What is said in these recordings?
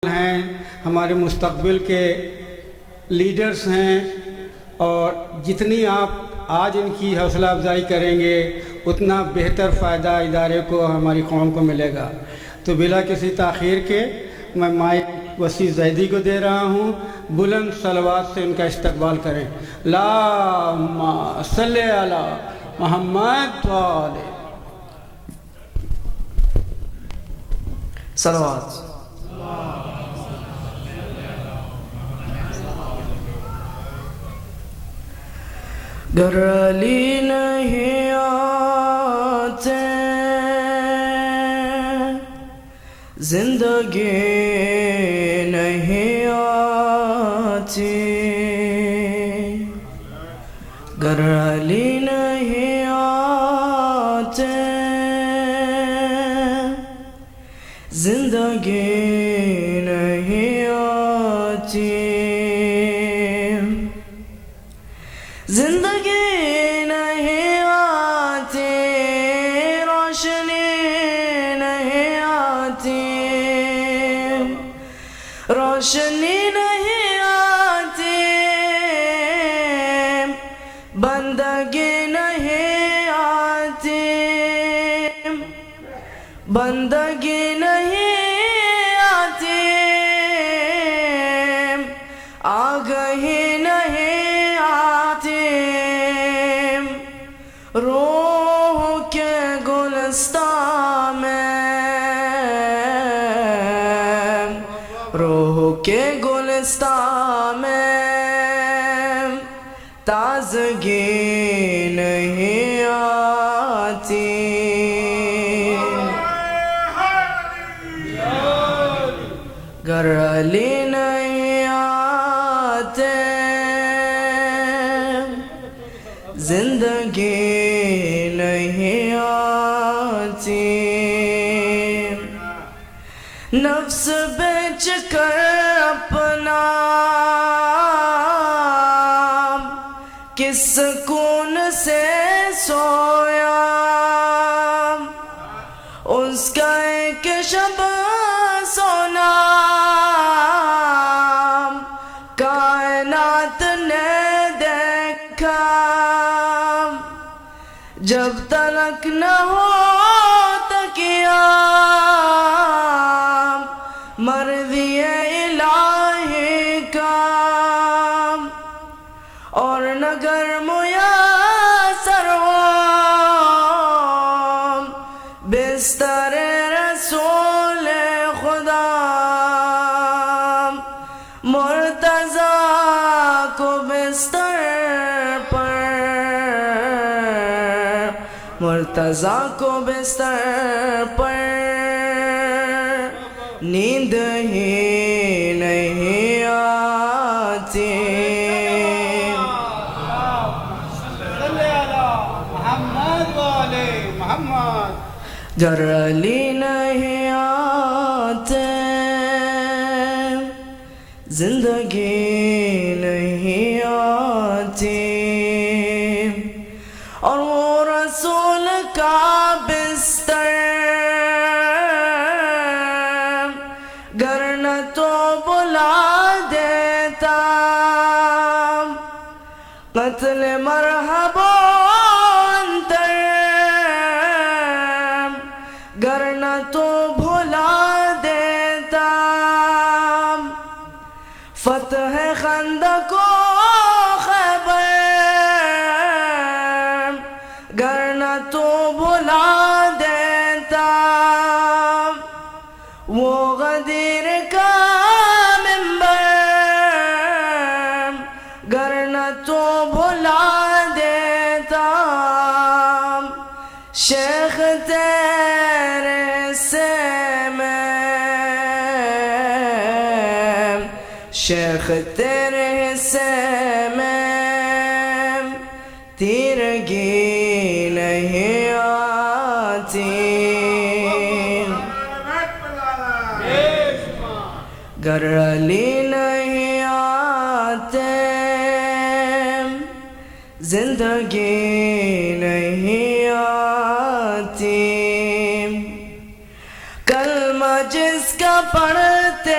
ہیں، ہمارے مستقبل کے لیڈرز ہیں، اور جتنی آپ آج ان کی حوصلہ افزائی کریں گے اتنا بہتر فائدہ ادارے کو اور ہماری قوم کو ملے گا۔ تو بلا کسی تاخیر کے میں مائک وسیع زیدی کو دے رہا ہوں، بلند صلوات سے ان کا استقبال کریں۔ اللہم صلی علی محمد و آلہ صلوات۔ گر علی نہیں آتے زندگی نہیں آتی، گر علی نہیں آتے زندگی نہیں آتی، زندگی نہیں آتی، روشنی نہیں آتی، روشنی نہیں آتی، بندگی نہیں آتی، بندگی نہیں آتی، آگہی نہیں آتی، روح کے گلستان میں، روح کے گلستان میں تازگی نہیں آتی، گر علی نہیں آتے زندگی نہیں آتی، نفس بیچ کر اپنا کس سکون سے سویا، اس کا ایک شب سونا کائنات نے دیکھا، جب تلک نہ ہو تکیا مرضی الہی کا، اور نگر میسر ہو بستر رسول خدا، مرتضیٰ کو بستر پر، مرتضیٰ کو بستر پر نیند ہی نہیں آتی، گر علی نہیں آتے زندگی نہیں آتی، اور وہ رسول کا بستر گر نہ تو بلا دیتا، قتل مرحب انتر گر نہ تو بھلا دیتا، فتح خندق و خیبر گر نہ تو بھلا دیتا، وہ غدیر کا منبر گر نہ تو بھلا دیتا، شیخ تیرے سے میں، شیخ تیرے سے میں تیرگی نہیں آتی، گر علی نہیں آتے زندگی نہیں آتی، کلمہ جس کا پڑھتے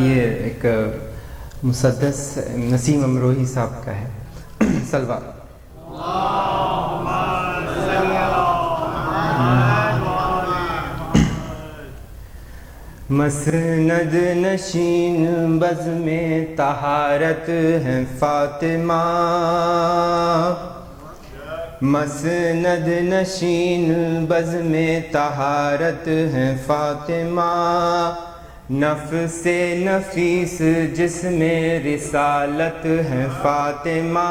یہ ایک مسدس نسیم امروہی صاحب کا ہے سلوا۔ مسند نشین بزم طہارت ہے فاطمہ، مسند نشین بزم طہارت ہے فاطمہ، نفس نفیس جس میں رسالت ہے فاطمہ،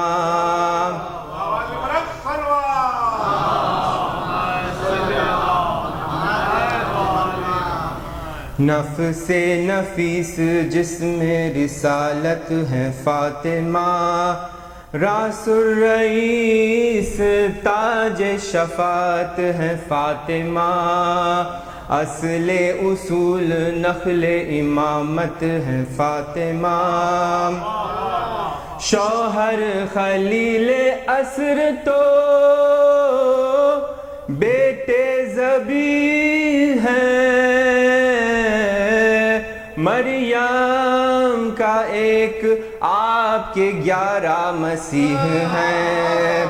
نفس نفیس جس میں رسالت ہے فاطمہ، راس الرئیس تاج شفاعت ہے فاطمہ، اصل اصول نخل امامت ہے فاطمہ، شوہر خلیل عصر تو بیٹے ذبیح ہیں، مریم کا ایک آپ کے 11 مسیح ہیں،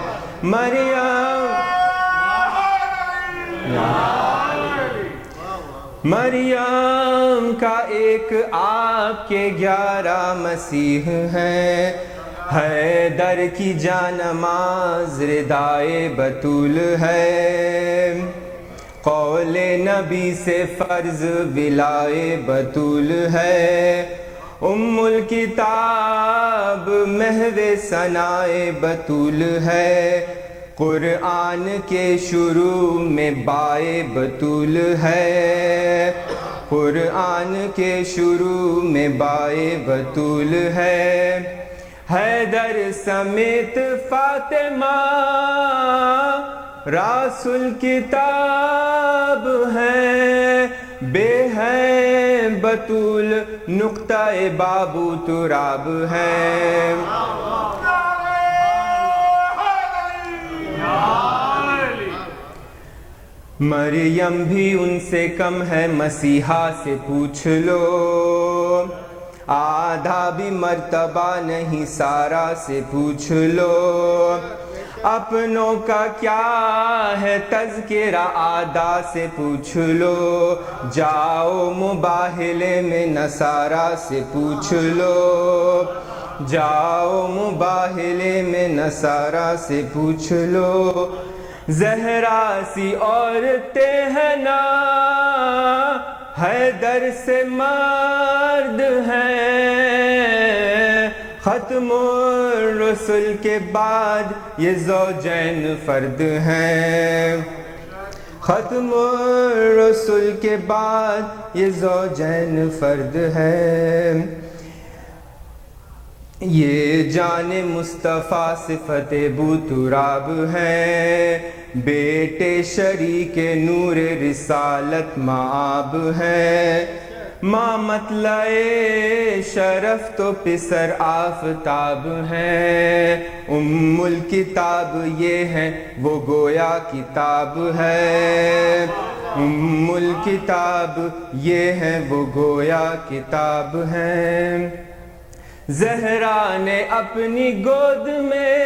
مریم کا ایک آپ کے 11 مسیح ہیں، حیدر کی جانماز ردائے بطول ہے، قول نبی سے فرض ولائے بطول ہے، ام الکتاب محو ثنائے بطول ہے، قرآن کے شروع میں بائے بطول ہے، قرآن کے شروع میں بائے بطول ہے، حیدر سمیت فاطمہ راس الکتاب ہے، بے ہے بطول نقطہ بابو تراب ہے، مریم بھی ان سے کم ہے مسیحا سے پوچھ لو، آدھا بھی مرتبہ نہیں سارا سے پوچھ لو، اپنوں کا کیا ہے تذکرہ آدھا سے پوچھ لو، جاؤ مباہلے میں نصارہ سے پوچھ لو، جاؤ مباہلے میں نصارہ سے پوچھ لو، زہرا سی عورتیں ہیں نا حیدر سے مرد ہیں، ختم الرسل کے بعد یہ زوجین فرد ہیں، ختم الرسل کے بعد یہ زوجین فرد ہیں، یہ جان مصطفیٰ صفت بو تراب ہے، بیٹے شریک نور رسالت مآب ہے، ماں مطلع شرف تو پسر آفتاب ہے، ام الکتاب یہ ہے وہ گویا کتاب ہے، ام الکتاب یہ ہے وہ گویا کتاب ہے، زہرا نے اپنی گود میں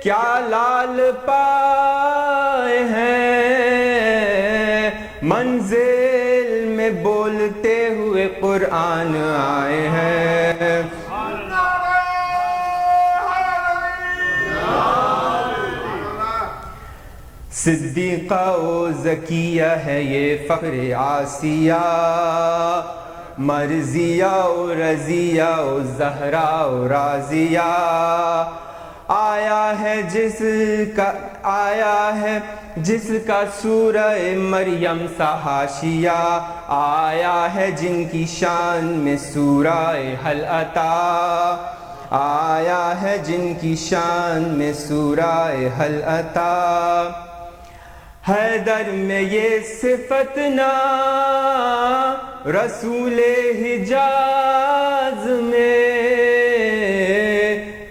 کیا لال پائے ہیں، منزل میں بولتے ہوئے قرآن آئے ہیں، صدیقہ و زکیہ ہے یہ فخر آسیہ، مرضیہ و رضیہ و زہرا و رازیہ، آیا ہے جس کا سورہ مریم سا حاشیہ، آیا ہے جن کی شان میں سورہ حل عطا، آیا ہے جن کی شان میں سورہ حل عطا، حیدر میں یہ صفت نا رسول حجاز میں،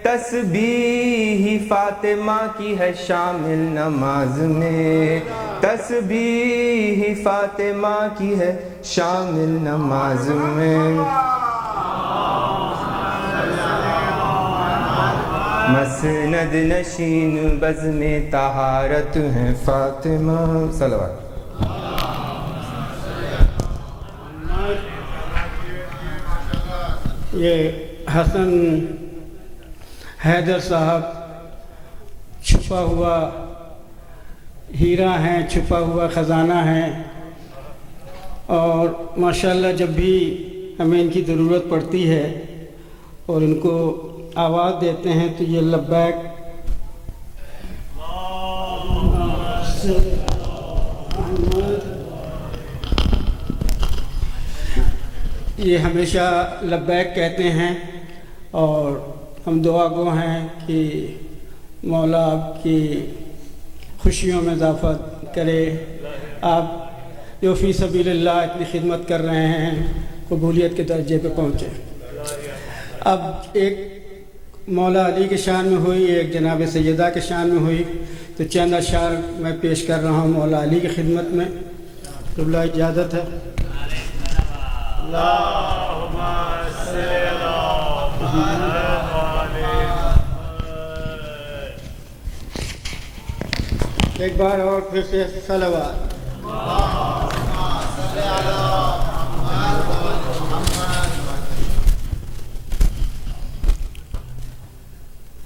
تسبیح فاطمہ کی ہے شامل نماز میں، تسبیح فاطمہ کی ہے شامل نماز میں، مسند نشین بزم طہارت ہیں فاطمہ، صلوات۔ یہ حسن حیدر صاحب چھپا ہوا ہیرا ہیں، چھپا ہوا خزانہ ہیں، اور ماشاءاللہ جب بھی ہمیں ان کی ضرورت پڑتی ہے اور ان کو آواز دیتے ہیں تو یہ لبیک یہ ہمیشہ لبیک کہتے ہیں، اور ہم دعا گو ہیں کہ مولا آپ کی خوشیوں میں اضافہ کرے، آپ جو فی سبیل اللہ اتنی خدمت کر رہے ہیں قبولیت کے درجے پہ پہنچے۔ اب ایک مولا علی کے شان میں ہوئی، ایک جناب سیدہ کے شان میں ہوئی، تو چند اشعار میں پیش کر رہا ہوں مولا علی کی خدمت میں، قبلہ اجازت ہے۔ ایک بار اور پھر سے صلوات۔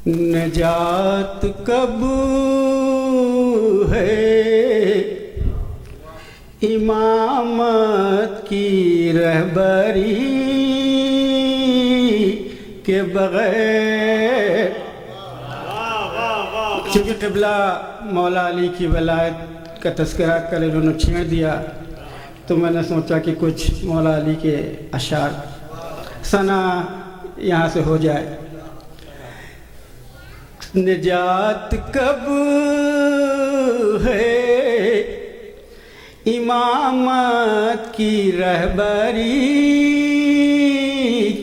نجات کب ہے امامت کی رہبری کے بغیر، چونکہ قبلہ مولا علی کی ولایت کا تذکرہ کر انہوں نے چھیڑ دیا، تو میں نے سوچا کہ کچھ مولا علی کے اشعار ثنا یہاں سے ہو جائے۔ نجات کب ہے امامت کی رہبری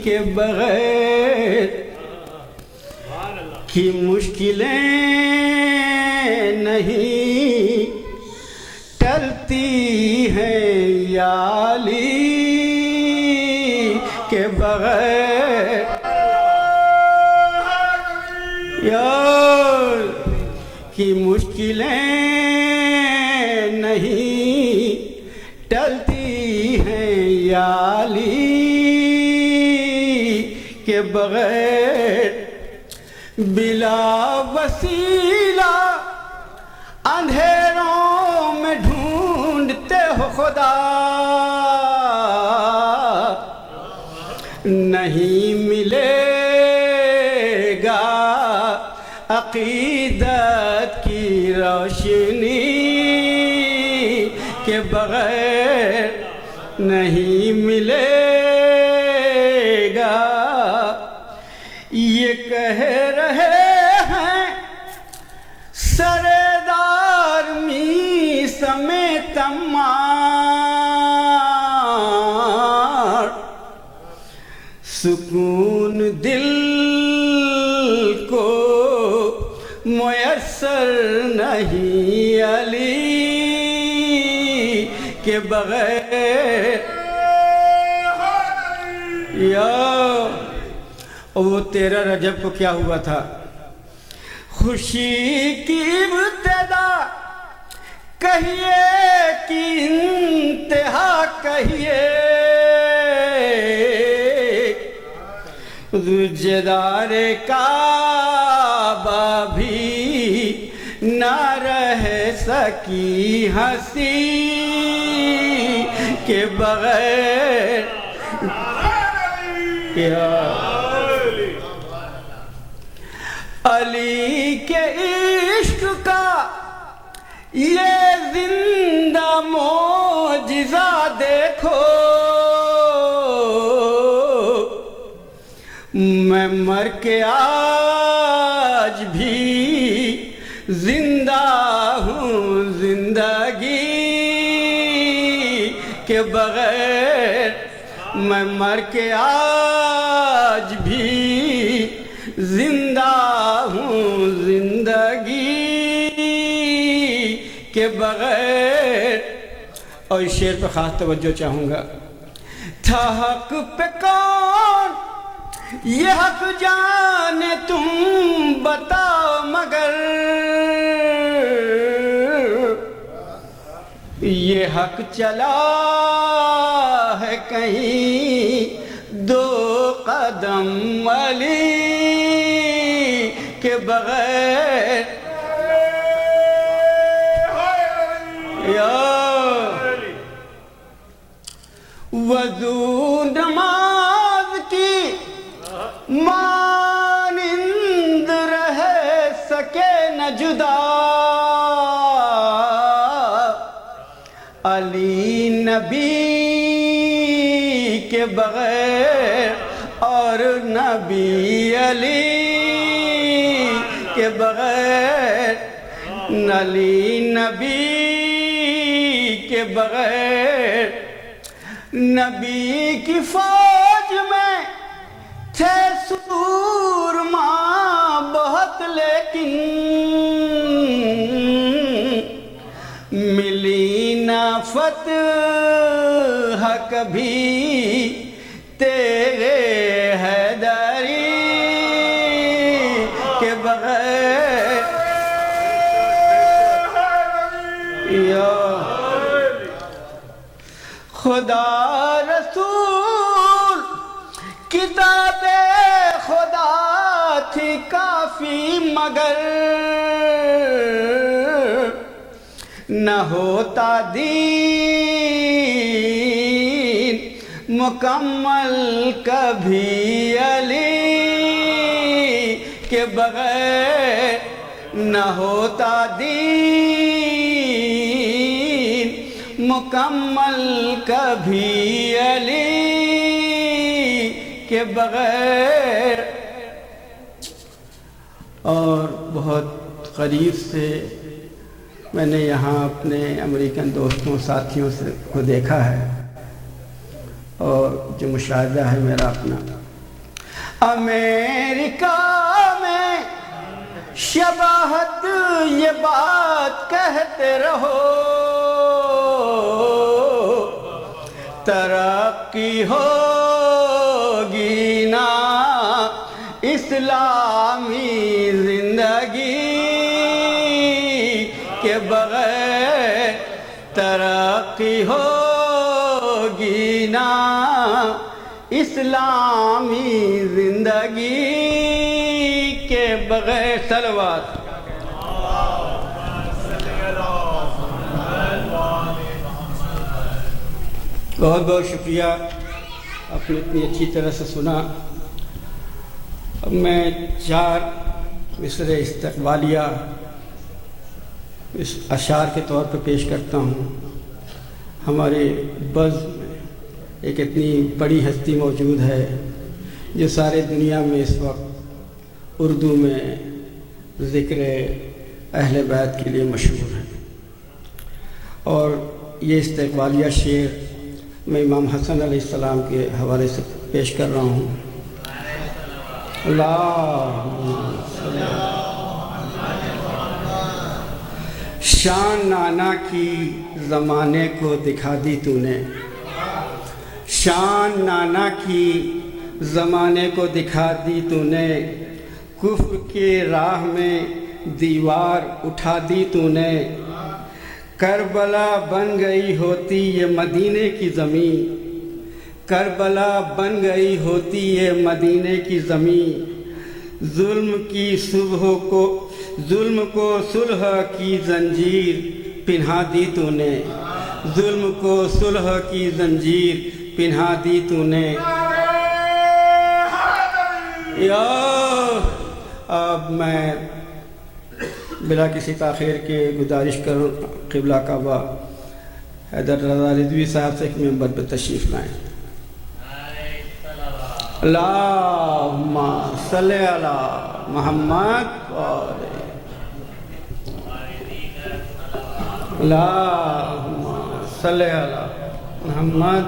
کے بغیر، کی مشکلیں نہیں ٹلتی ہیں یا علی کے بغیر، یار کی مشکلیں نہیں ٹلتی ہیں یا علی کے کے بغیر بلا وسیلہ اندھیروں میں ڈھونڈتے ہو خدا، نہیں ملے گا عقیدت کی روشنی کے بغیر، نہیں ملے گا۔ یہ کہہ رہے ہیں سردار می سمیت عمار، سکون دل کو میسر نہیں علی کے بغیر۔ یا وہ 13 رجب کو کیا ہوا تھا؟ خوشی کی ابتدا کہیے کہ انتہا کہیے، رجدار کعبہ بھی نہ رہ سکی ہنسی کے بغیر۔ علی کے عشق کا یہ زندہ معجزہ دیکھو، میں مر کے آج بھی زندہ ہوں زندگی کے بغیر، میں مر کے آج بھی زندہ ہوں زندگی کے بغیر۔ اور اس شعر پہ خاص توجہ چاہوں گا۔ تھا حق پہ کون یہ حق جانے تم بتاؤ، مگر یہ حق چلا ہے کہیں 2 قدم علی کے بغیر۔ وضو نماز کی مانند رہ سکے نہ جدا، علی نبی کے بغیر، اور نبی علی کے بغیر، علی نبی کے بغیر۔ نبی کی فوج میں تھے سورما بہت، لیکن ملی نہ فتح کبھی تیرے حیدری کے بغیر۔ خدا رسول کتاب خدا تھی کافی، مگر نہ ہوتا دین مکمل کبھی علی کے بغیر، نہ ہوتا دین مکمل کبھی علی کے بغیر۔ اور بہت قریب سے میں نے یہاں اپنے امریکن دوستوں ساتھیوں سے کو دیکھا ہے، اور جو مشاہدہ ہے میرا اپنا، امریکہ میں شباہت یہ بات کہتے رہو، ترقی ہوگی نا اسلامی زندگی کے بغیر، ترقی ہوگی نا اس اسلامی زندگی کے بغیر صلوات. بہت بہت شکریہ، آپ نے اتنی اچھی طرح سے سنا. اب میں 4 مصر استقبالیہ اس اشعار کے طور پہ پیش کرتا ہوں. ہمارے بزم میں ایک اتنی بڑی ہستی موجود ہے جو سارے دنیا میں اس وقت اردو میں ذکر اہل بیت کے لیے مشہور ہے، اور یہ استقبالیہ شعر میں امام حسن علیہ السلام کے حوالے سے پیش کر رہا ہوں. شان نانا کی زمانے کو دکھا دی تو نے، شان نانا کی زمانے کو دکھا دی تو نے، کفر کے راہ میں دیوار اٹھا دی تو نے. کربلا بن گئی ہوتی یہ مدینے کی زمین، کربلا بن گئی ہوتی یہ مدینے کی زمین. ظلم کو صلح کی زنجیر پہنا دی تو نے، ظلم کو صلح کی زنجیر پہنا دی تو نے. اب میں بلا کسی تاخیر کے گزارش کروں قبلہ کعبہ حیدر رضا رضوی صاحب سے کہ ممبر پہ تشریف لائیں. اللہم صلی علی محمد اللہم صلی علی محمد.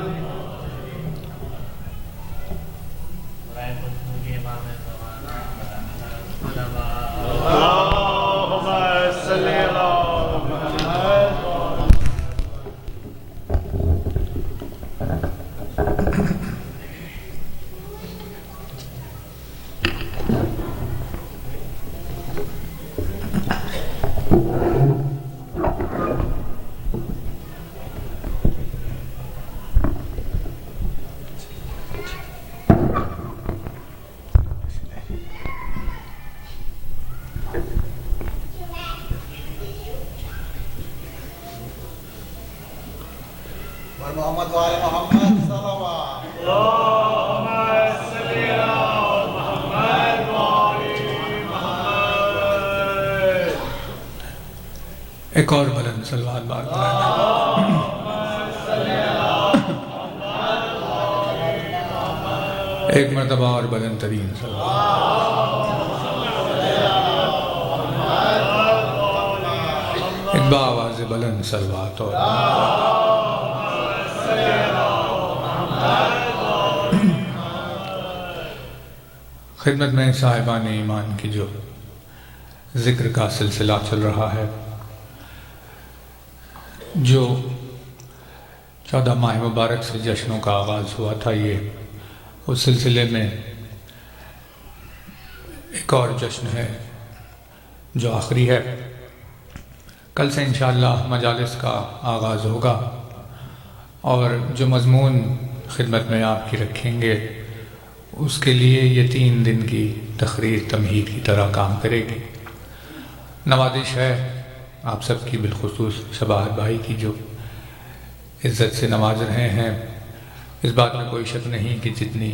محمد وعلى محمد صلوات. اللهم صل على محمد وعلى محمد. ایک اور بلند صلوات بار ایک مرتبہ اور بلند ترین ایک بآواز بلند صلوات اور خدمت میں صاحبان ایمان کی جو ذکر کا سلسلہ چل رہا ہے، جو 14 ماہ مبارک سے جشنوں کا آغاز ہوا تھا، یہ اس سلسلے میں ایک اور جشن ہے جو آخری ہے. کل سے انشاءاللہ مجالس کا آغاز ہوگا، اور جو مضمون خدمت میں آپ کی رکھیں گے اس کے لیے یہ 3 دن کی تقریر تمہید کی طرح کام کرے گی. نوازش ہے آپ سب کی، بالخصوص شباہت بھائی کی جو عزت سے نواز رہے ہیں. اس بات میں کوئی شک نہیں کہ جتنی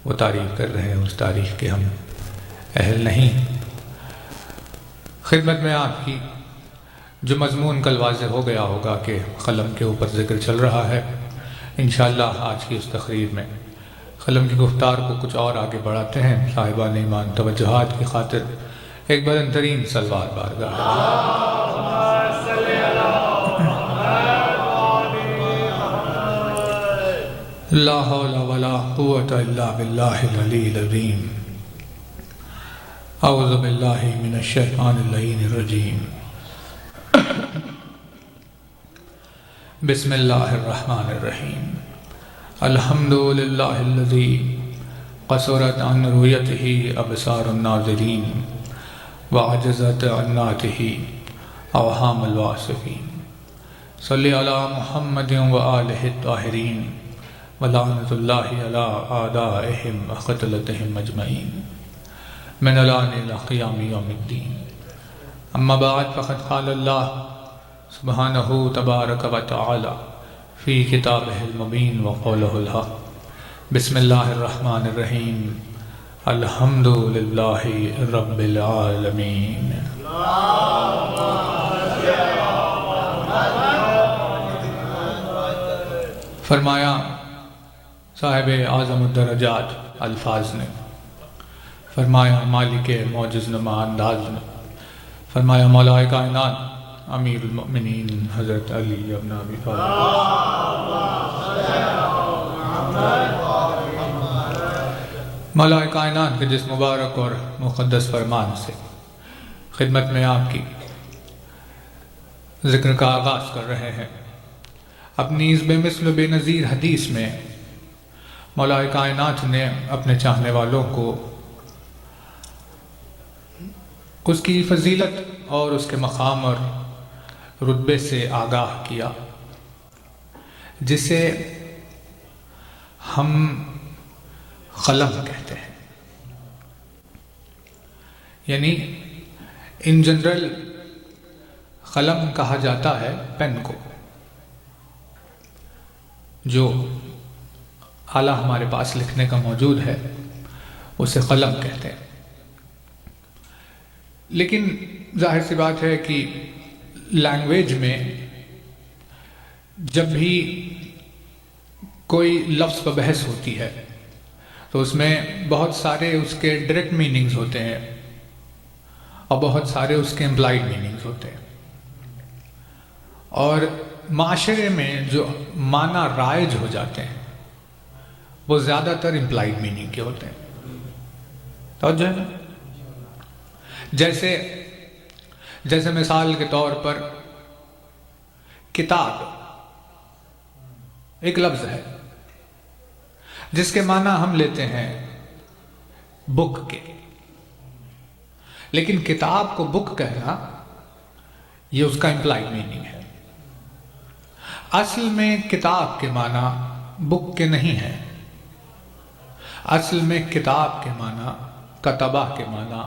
وہ تعریف کر رہے ہیں اس تعریف کے ہم اہل نہیں. خدمت میں آپ کی جو مضمون کل واضح ہو گیا ہوگا کہ قلم کے اوپر ذکر چل رہا ہے، انشاءاللہ آج کی اس تقریر میں قلم کی گفتار کو کچھ اور آگے بڑھاتے ہیں. صاحبان ایمان توجہات کی خاطر ایک بلند ترین صلوات بارگاہ. لا حول ولا قوة الا باللہ العلی العظیم. اعوذ باللہ من الشیطان اللعین الرجیم. بسم اللہ الرحمن الرحیم. الحمدللہ الذی قصرت عن رؤیتہ ابصار الناظرین وعجزت عن نعتہ اوہام الواصفین. صلی علی محمد وآلہ الطاہرین ولعنۃ اللہ علی اعدائہم وقتلتہم اجمعین من الآن الی قیام یوم الدین. اما بعد فقد قال اللہ سبحانہ تبارک و تعالی فی کتابہ المبین وقولہ الحق. بسم اللہ الرحمن الرحیم. الحمد للہ رب العالمین. فرمایا صاحب اعظم الدرجات الفاظ نے، فرمایا مالک معجز نما انداز نے، فرمایا مولا کائنات امیر المؤمنین حضرت علی ابن ابی طالب، مولا کائنات کے جس مبارک اور مقدس فرمان سے خدمت میں آپ کی ذکر کا آغاز کر رہے ہیں. اپنی اس بے مثل و بے نظیر حدیث میں مولا کائنات نے اپنے چاہنے والوں کو اس کی فضیلت اور اس کے مقام اور رتبے سے آگاہ کیا، جسے ہم قلم کہتے ہیں. یعنی ان جنرل قلم کہا جاتا ہے پین کو، جو آلہ ہمارے پاس لکھنے کا موجود ہے اسے قلم کہتے ہیں. لیکن ظاہر سی بات ہے کہ لینگویج میں جب بھی کوئی لفظ پر بحث ہوتی ہے تو اس میں بہت سارے اس کے ڈائریکٹ میننگز ہوتے ہیں اور بہت سارے اس کے امپلائڈ میننگز ہوتے ہیں. اور معاشرے میں جو معنی رائج ہو جاتے ہیں وہ زیادہ تر امپلائڈ میننگ کے ہوتے ہیں. توجہ ہے نا؟ جیسے مثال کے طور پر کتاب ایک لفظ ہے جس کے معنی ہم لیتے ہیں بک کے، لیکن کتاب کو بک کہنا یہ اس کا امپلائڈ میننگ ہے. اصل میں کتاب کے معنی بک کے نہیں ہے. اصل میں کتاب کے معنی کتبہ کے معنی،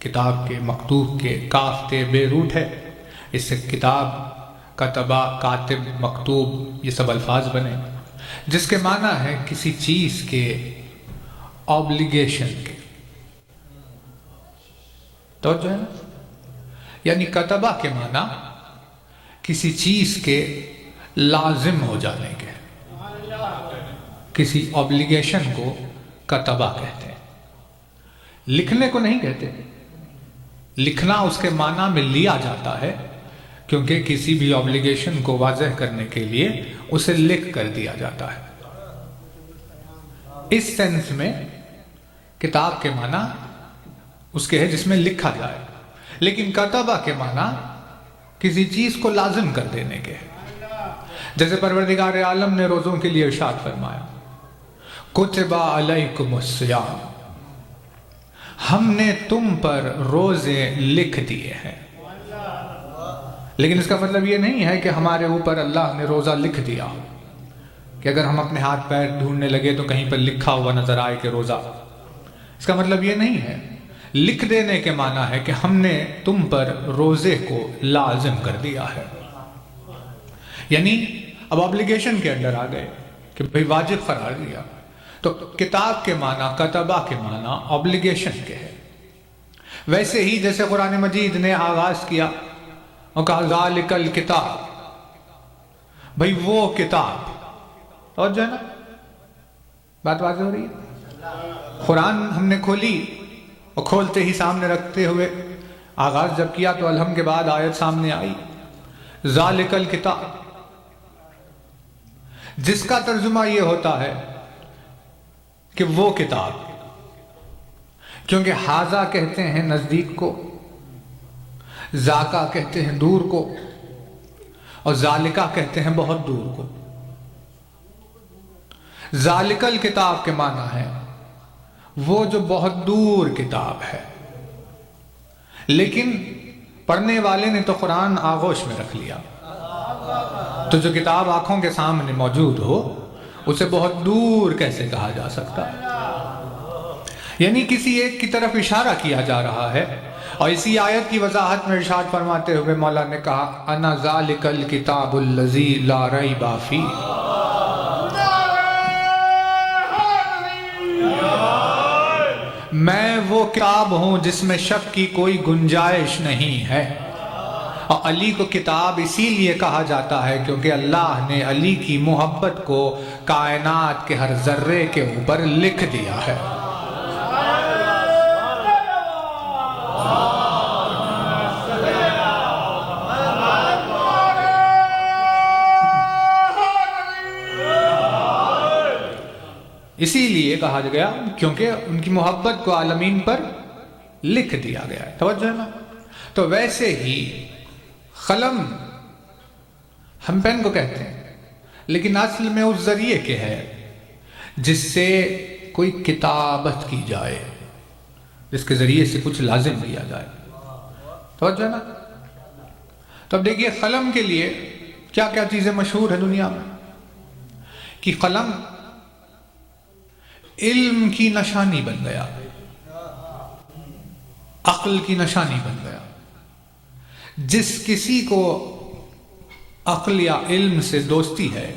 کتاب کے مکتوب کے کاف تے بے روٹ ہے. اس سے کتاب، کتبہ، کاتب، مکتوب یہ سب الفاظ بنے، جس کے معنی ہے کسی چیز کے آبلیگیشن کے. تو جو ہے نا، یعنی کتبہ کے معنی کسی چیز کے لازم ہو جانے کے، کسی آبلیگیشن کو کتبہ کہتے ہیں. لکھنے کو نہیں کہتے. لکھنا اس کے معنی میں لیا جاتا ہے کیونکہ کسی بھی آبلیگیشن کو واضح کرنے کے لیے اسے لکھ کر دیا جاتا ہے. اس سینس میں کتاب کے معنی اس کے ہے جس میں لکھا جائے، لیکن کتبہ کے معنی کسی چیز کو لازم کر دینے کے. جیسے پروردگار عالم نے روزوں کے لیے ارشاد فرمایا کتب علیکم الصیام، ہم نے تم پر روزے لکھ دیے ہیں. لیکن اس کا مطلب یہ نہیں ہے کہ ہمارے اوپر اللہ نے روزہ لکھ دیا ہو، کہ اگر ہم اپنے ہاتھ پیر ڈھونڈنے لگے تو کہیں پر لکھا ہوا نظر آئے کہ روزہ. اس کا مطلب یہ نہیں ہے. لکھ دینے کے معنی ہے کہ ہم نے تم پر روزے کو لازم کر دیا ہے. یعنی اب آبلیگیشن کے اندر آ گئے کہ بھئی واجب قرار دیا. تو کتاب کے معنی، کتبہ کے معنی آبلیگیشن کے ہے. ویسے ہی جیسے قرآن مجید نے آغاز کیا اور کہا ذالک الکتاب، بھئی وہ کتاب. اور جو ہے نا بات واضح ہو رہی ہے. قرآن ہم نے کھولی اور کھولتے ہی سامنے رکھتے ہوئے آغاز جب کیا تو الحم کے بعد آیت سامنے آئی ذالک الکتاب، جس کا ترجمہ یہ ہوتا ہے کہ وہ کتاب. کیونکہ حاذا کہتے ہیں نزدیک کو، ذاکا کہتے ہیں دور کو، اور ذالکہ کہتے ہیں بہت دور کو. ذالک الکتاب کے معنی ہے وہ جو بہت دور کتاب ہے. لیکن پڑھنے والے نے تو قرآن آغوش میں رکھ لیا. تو جو کتاب آنکھوں کے سامنے موجود ہو اسے بہت دور کیسے کہا جا سکتا؟ یعنی کسی ایک کی طرف اشارہ کیا جا رہا ہے، اور اسی آیت کی وضاحت میں ارشاد فرماتے ہوئے مولا نے کہا انا ذالک الکتاب الذی لا ریب فیہ، میں وہ کتاب ہوں جس میں شک کی کوئی گنجائش نہیں ہے۔ اور علی کو کتاب اسی لیے کہا جاتا ہے کیونکہ اللہ نے علی کی محبت کو کائنات کے ہر ذرے کے اوپر لکھ دیا ہے۔ اسی لیے کہا گیا کیونکہ ان کی محبت کو عالمین پر لکھ دیا گیا ہے۔ توجہ ہے نا؟ تو ویسے ہی قلم ہم پین کو کہتے ہیں، لیکن اصل میں اس ذریعے کے ہے جس سے کوئی کتابت کی جائے، جس کے ذریعے سے کچھ لازم کیا جائے۔ توجہ ہے نا؟ تو اب دیکھیے قلم کے لیے کیا کیا چیزیں مشہور ہیں دنیا میں، کہ قلم علم کی نشانی بن گیا، عقل کی نشانی بن گیا۔ جس کسی کو عقل یا علم سے دوستی ہے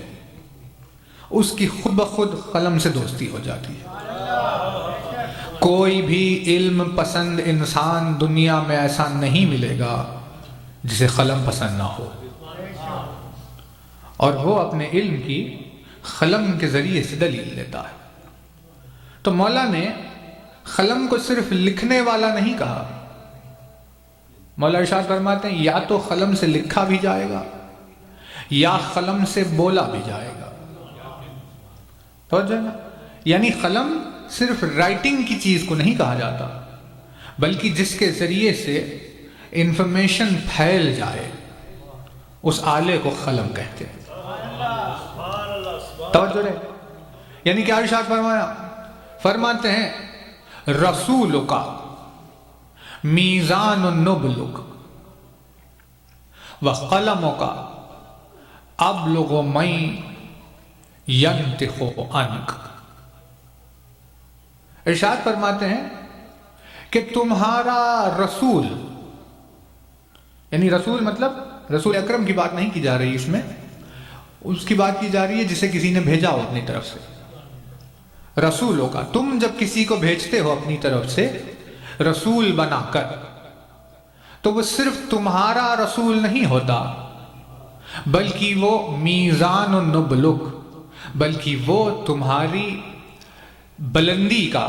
اس کی خود بخود قلم سے دوستی ہو جاتی ہے۔ کوئی بھی علم پسند انسان دنیا میں ایسا نہیں ملے گا جسے قلم پسند نہ ہو، اور وہ اپنے علم کی قلم کے ذریعے سے دلیل لیتا ہے۔ تو مولا نے قلم کو صرف لکھنے والا نہیں کہا، مولا ارشاد فرماتے ہیں یا تو قلم سے لکھا بھی جائے گا یا قلم سے بولا بھی جائے گا۔ توجہ نا؟ یعنی قلم صرف رائٹنگ کی چیز کو نہیں کہا جاتا، بلکہ جس کے ذریعے سے انفارمیشن پھیل جائے اس آلے کو قلم کہتے ہیں۔ توجہ رہے؟ یعنی کیا ارشاد فرمایا؟ فرماتے ہیں رسول کا میزان النبلک وقلم کا ابلغ من ینطق عنک۔ ارشاد فرماتے ہیں کہ تمہارا رسول، یعنی رسول مطلب رسول اکرم کی بات نہیں کی جا رہی، اس میں اس کی بات کی جا رہی ہے جسے کسی نے بھیجا ہو اپنی طرف سے۔ رسولوں کا، تم جب کسی کو بھیجتے ہو اپنی طرف سے رسول بنا کر، تو وہ صرف تمہارا رسول نہیں ہوتا، بلکہ وہ میزان النبلک، بلکہ وہ تمہاری بلندی کا،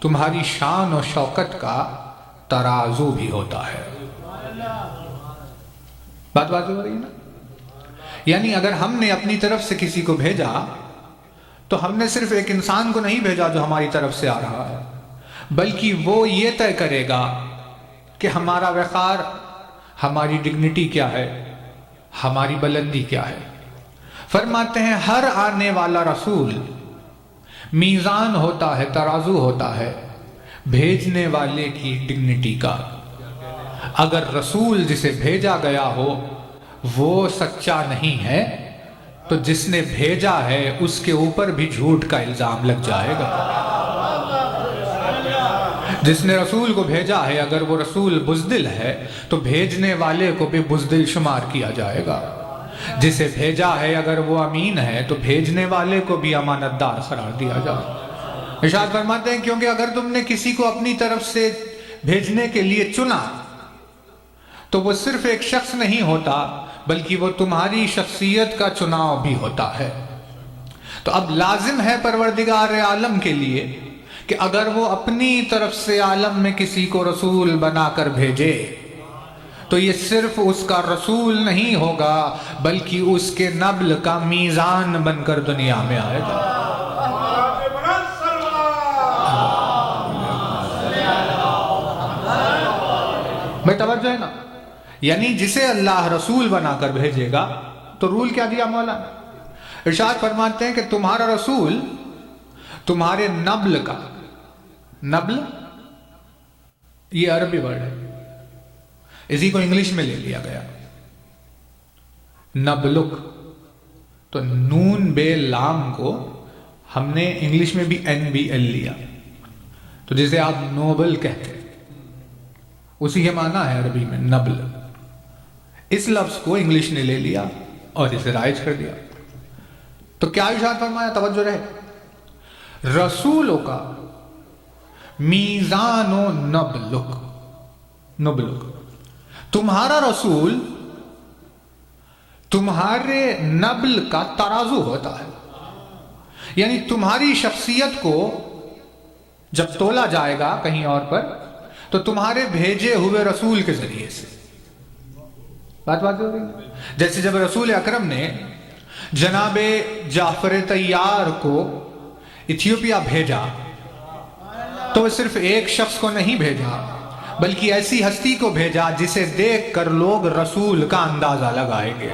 تمہاری شان و شوکت کا ترازو بھی ہوتا ہے۔ بات واضح ہو رہی ہے نا؟ یعنی اگر ہم نے اپنی طرف سے کسی کو بھیجا تو ہم نے صرف ایک انسان کو نہیں بھیجا جو ہماری طرف سے آ رہا ہے، بلکہ وہ یہ طے کرے گا کہ ہمارا وقار، ہماری ڈگنیٹی کیا ہے، ہماری بلندی کیا ہے۔ فرماتے ہیں ہر آنے والا رسول میزان ہوتا ہے، ترازو ہوتا ہے بھیجنے والے کی ڈگنیٹی کا۔ اگر رسول جسے بھیجا گیا ہو وہ سچا نہیں ہے تو جس نے بھیجا ہے اس کے اوپر بھی جھوٹ کا الزام لگ جائے گا۔ جس نے رسول کو بھیجا ہے اگر وہ رسول بزدل ہے تو بھیجنے والے کو بھی بزدل شمار کیا جائے گا۔ جسے بھیجا ہے اگر وہ امین ہے تو بھیجنے والے کو بھی امانت دار قرار دیا جائے۔ ارشاد فرماتے ہیں کیونکہ اگر تم نے کسی کو اپنی طرف سے بھیجنے کے لیے چنا تو وہ صرف ایک شخص نہیں ہوتا بلکہ وہ تمہاری شخصیت کا چناؤ بھی ہوتا ہے۔ تو اب لازم ہے پروردگار عالم کے لیے کہ اگر وہ اپنی طرف سے عالم میں کسی کو رسول بنا کر بھیجے تو یہ صرف اس کا رسول نہیں ہوگا بلکہ اس کے نبل کا میزان بن کر دنیا میں آئے گا۔ بھائی توجہ ہے نا؟ یعنی جسے اللہ رسول بنا کر بھیجے گا تو رول کیا دیا مولا نے؟ ارشاد فرماتے ہیں کہ تمہارا رسول تمہارے نبل کا، نبل یہ عربی ورڈ ہے، اسی کو انگلش میں لے لیا گیا، نبلک تو نون بے لام کو ہم نے انگلش میں بھی NBL لیا، تو جسے آپ نوبل کہتے ہیں اسی کے معنی ہے عربی میں نبل. اس لفظ کو انگلش نے لے لیا اور اسے رائج کر دیا. تو کیا ارشاد فرمایا؟ توجہ رہے. رسولوں کا میزان و نبلک، تمہارا رسول تمہارے نبل کا ترازو ہوتا ہے. یعنی تمہاری شخصیت کو جب تولا جائے گا کہیں اور پر تو تمہارے بھیجے ہوئے رسول کے ذریعے سے. بات ہو رہی. جیسے جب رسول اکرم نے جناب جعفر طیار کو ایتھیوپیا بھیجا تو وہ صرف ایک شخص کو نہیں بھیجا بلکہ ایسی ہستی کو بھیجا جسے دیکھ کر لوگ رسول کا اندازہ لگائیں گے.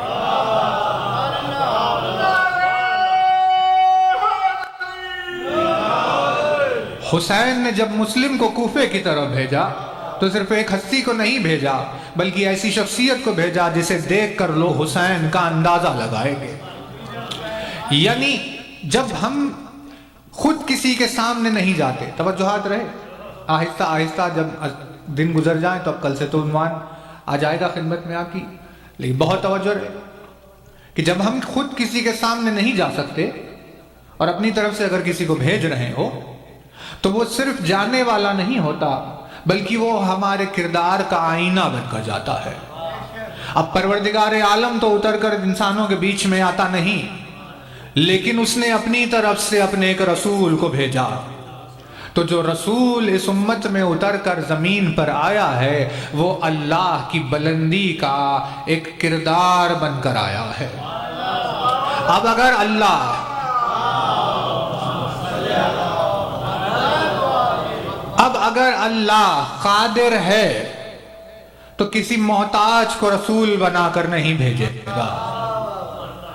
حسین نے جب مسلم کو کوفے کی طرف بھیجا تو صرف ایک ہستی کو نہیں بھیجا بلکہ ایسی شخصیت کو بھیجا جسے دیکھ کر لوگ حسین کا اندازہ لگائیں گے. یعنی جب ہم خود کسی کے سامنے نہیں جاتے، توجہات رہے، آہستہ آہستہ جب دن گزر جائیں تو اب کل سے تو عنوان آ جائے گا خدمت میں آپ کی، لیکن بہت توجہ رہے کہ جب ہم خود کسی کے سامنے نہیں جا سکتے اور اپنی طرف سے اگر کسی کو بھیج رہے ہو تو وہ صرف جاننے والا نہیں ہوتا بلکہ وہ ہمارے کردار کا آئینہ بن کر جاتا ہے. اب پروردگار عالم تو اتر کر انسانوں کے بیچ میں آتا نہیں، لیکن اس نے اپنی طرف سے اپنے ایک رسول کو بھیجا. تو جو رسول اس امت میں اتر کر زمین پر آیا ہے وہ اللہ کی بلندی کا ایک کردار بن کر آیا ہے. اب اگر اللہ قادر ہے تو کسی محتاج کو رسول بنا کر نہیں بھیجے گا.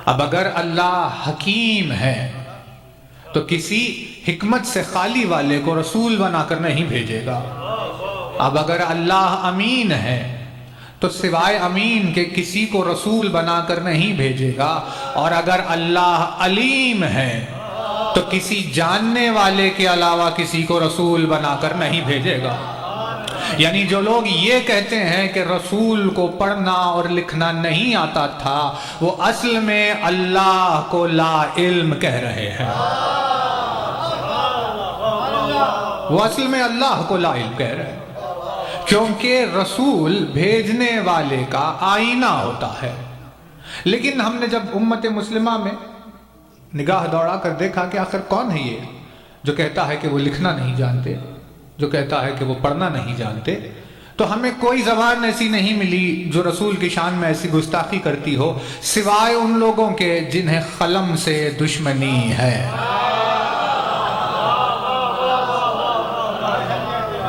اب اگر اللہ حکیم ہے تو کسی حکمت سے خالی والے کو رسول بنا کر نہیں بھیجے گا. اب اگر اللہ امین ہے تو سوائے امین کے کسی کو رسول بنا کر نہیں بھیجے گا. اور اگر اللہ علیم ہے تو کسی جاننے والے کے علاوہ کسی کو رسول بنا کر نہیں بھیجے گا. یعنی جو لوگ یہ کہتے ہیں کہ رسول کو پڑھنا اور لکھنا نہیں آتا تھا وہ اصل میں اللہ کو لا علم کہہ رہے ہیں. وہ اصل میں اللہ کو لا علم کہہ رہے ہیں کیونکہ رسول بھیجنے والے کا آئینہ ہوتا ہے. لیکن ہم نے جب امت مسلمہ میں نگاہ دوڑا کر دیکھا کہ آخر کون ہے یہ جو کہتا ہے کہ وہ لکھنا نہیں جانتے، جو کہتا ہے کہ وہ پڑھنا نہیں جانتے، تو ہمیں کوئی زبان ایسی نہیں ملی جو رسول کی شان میں ایسی گستاخی کرتی ہو سوائے ان لوگوں کے جنہیں قلم سے دشمنی ہے،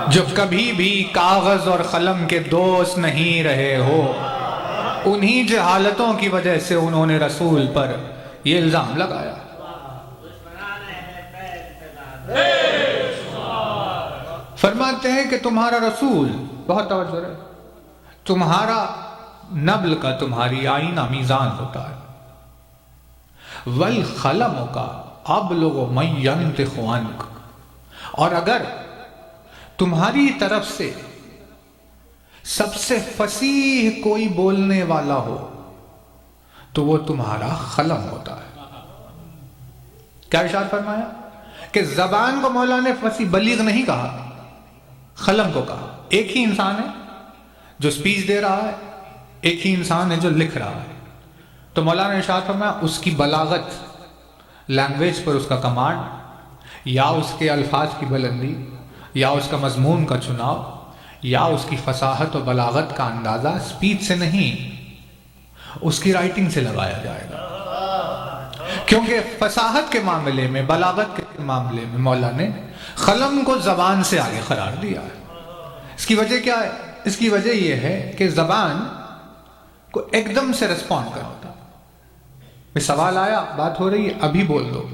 جو کبھی بھی کاغذ اور قلم کے دوست نہیں رہے ہو. انہی جہالتوں کی وجہ سے انہوں نے رسول پر یہ الزام لگایا. فرماتے ہیں کہ تمہارا رسول، بہت توجہ ہے، تمہارا نبل کا تمہاری آئینہ میزان ہوتا ہے. والقلم کا ابلغ من ينطق عنك، اور اگر تمہاری طرف سے سب سے فصیح کوئی بولنے والا ہو تو وہ تمہارا قلم ہوتا ہے. کیا ارشاد فرمایا کہ زبان کو مولا نے فصیح بلیغ نہیں کہا، قلم کو کہا. ایک ہی انسان ہے جو سپیچ دے رہا ہے، ایک ہی انسان ہے جو لکھ رہا ہے. تو مولا نے ارشاد فرمایا اس کی بلاغت، لینگویج پر اس کا کمانڈ، یا اس کے الفاظ کی بلندی، یا اس کا مضمون کا چناؤ، یا اس کی فصاحت و بلاغت کا اندازہ سپیچ سے نہیں اس کی رائٹنگ سے لگایا جائے گا. کیونکہ فصاحت کے معاملے میں، بلاغت کے معاملے میں مولا نے قلم کو زبان سے آگے قرار دیا ہے. اس کی وجہ کیا ہے؟ اس کی وجہ یہ ہے کہ زبان کو ایک دم سے رسپونڈ کرتا ہے. سوال آیا، بات ہو رہی ہے، ابھی بول دو.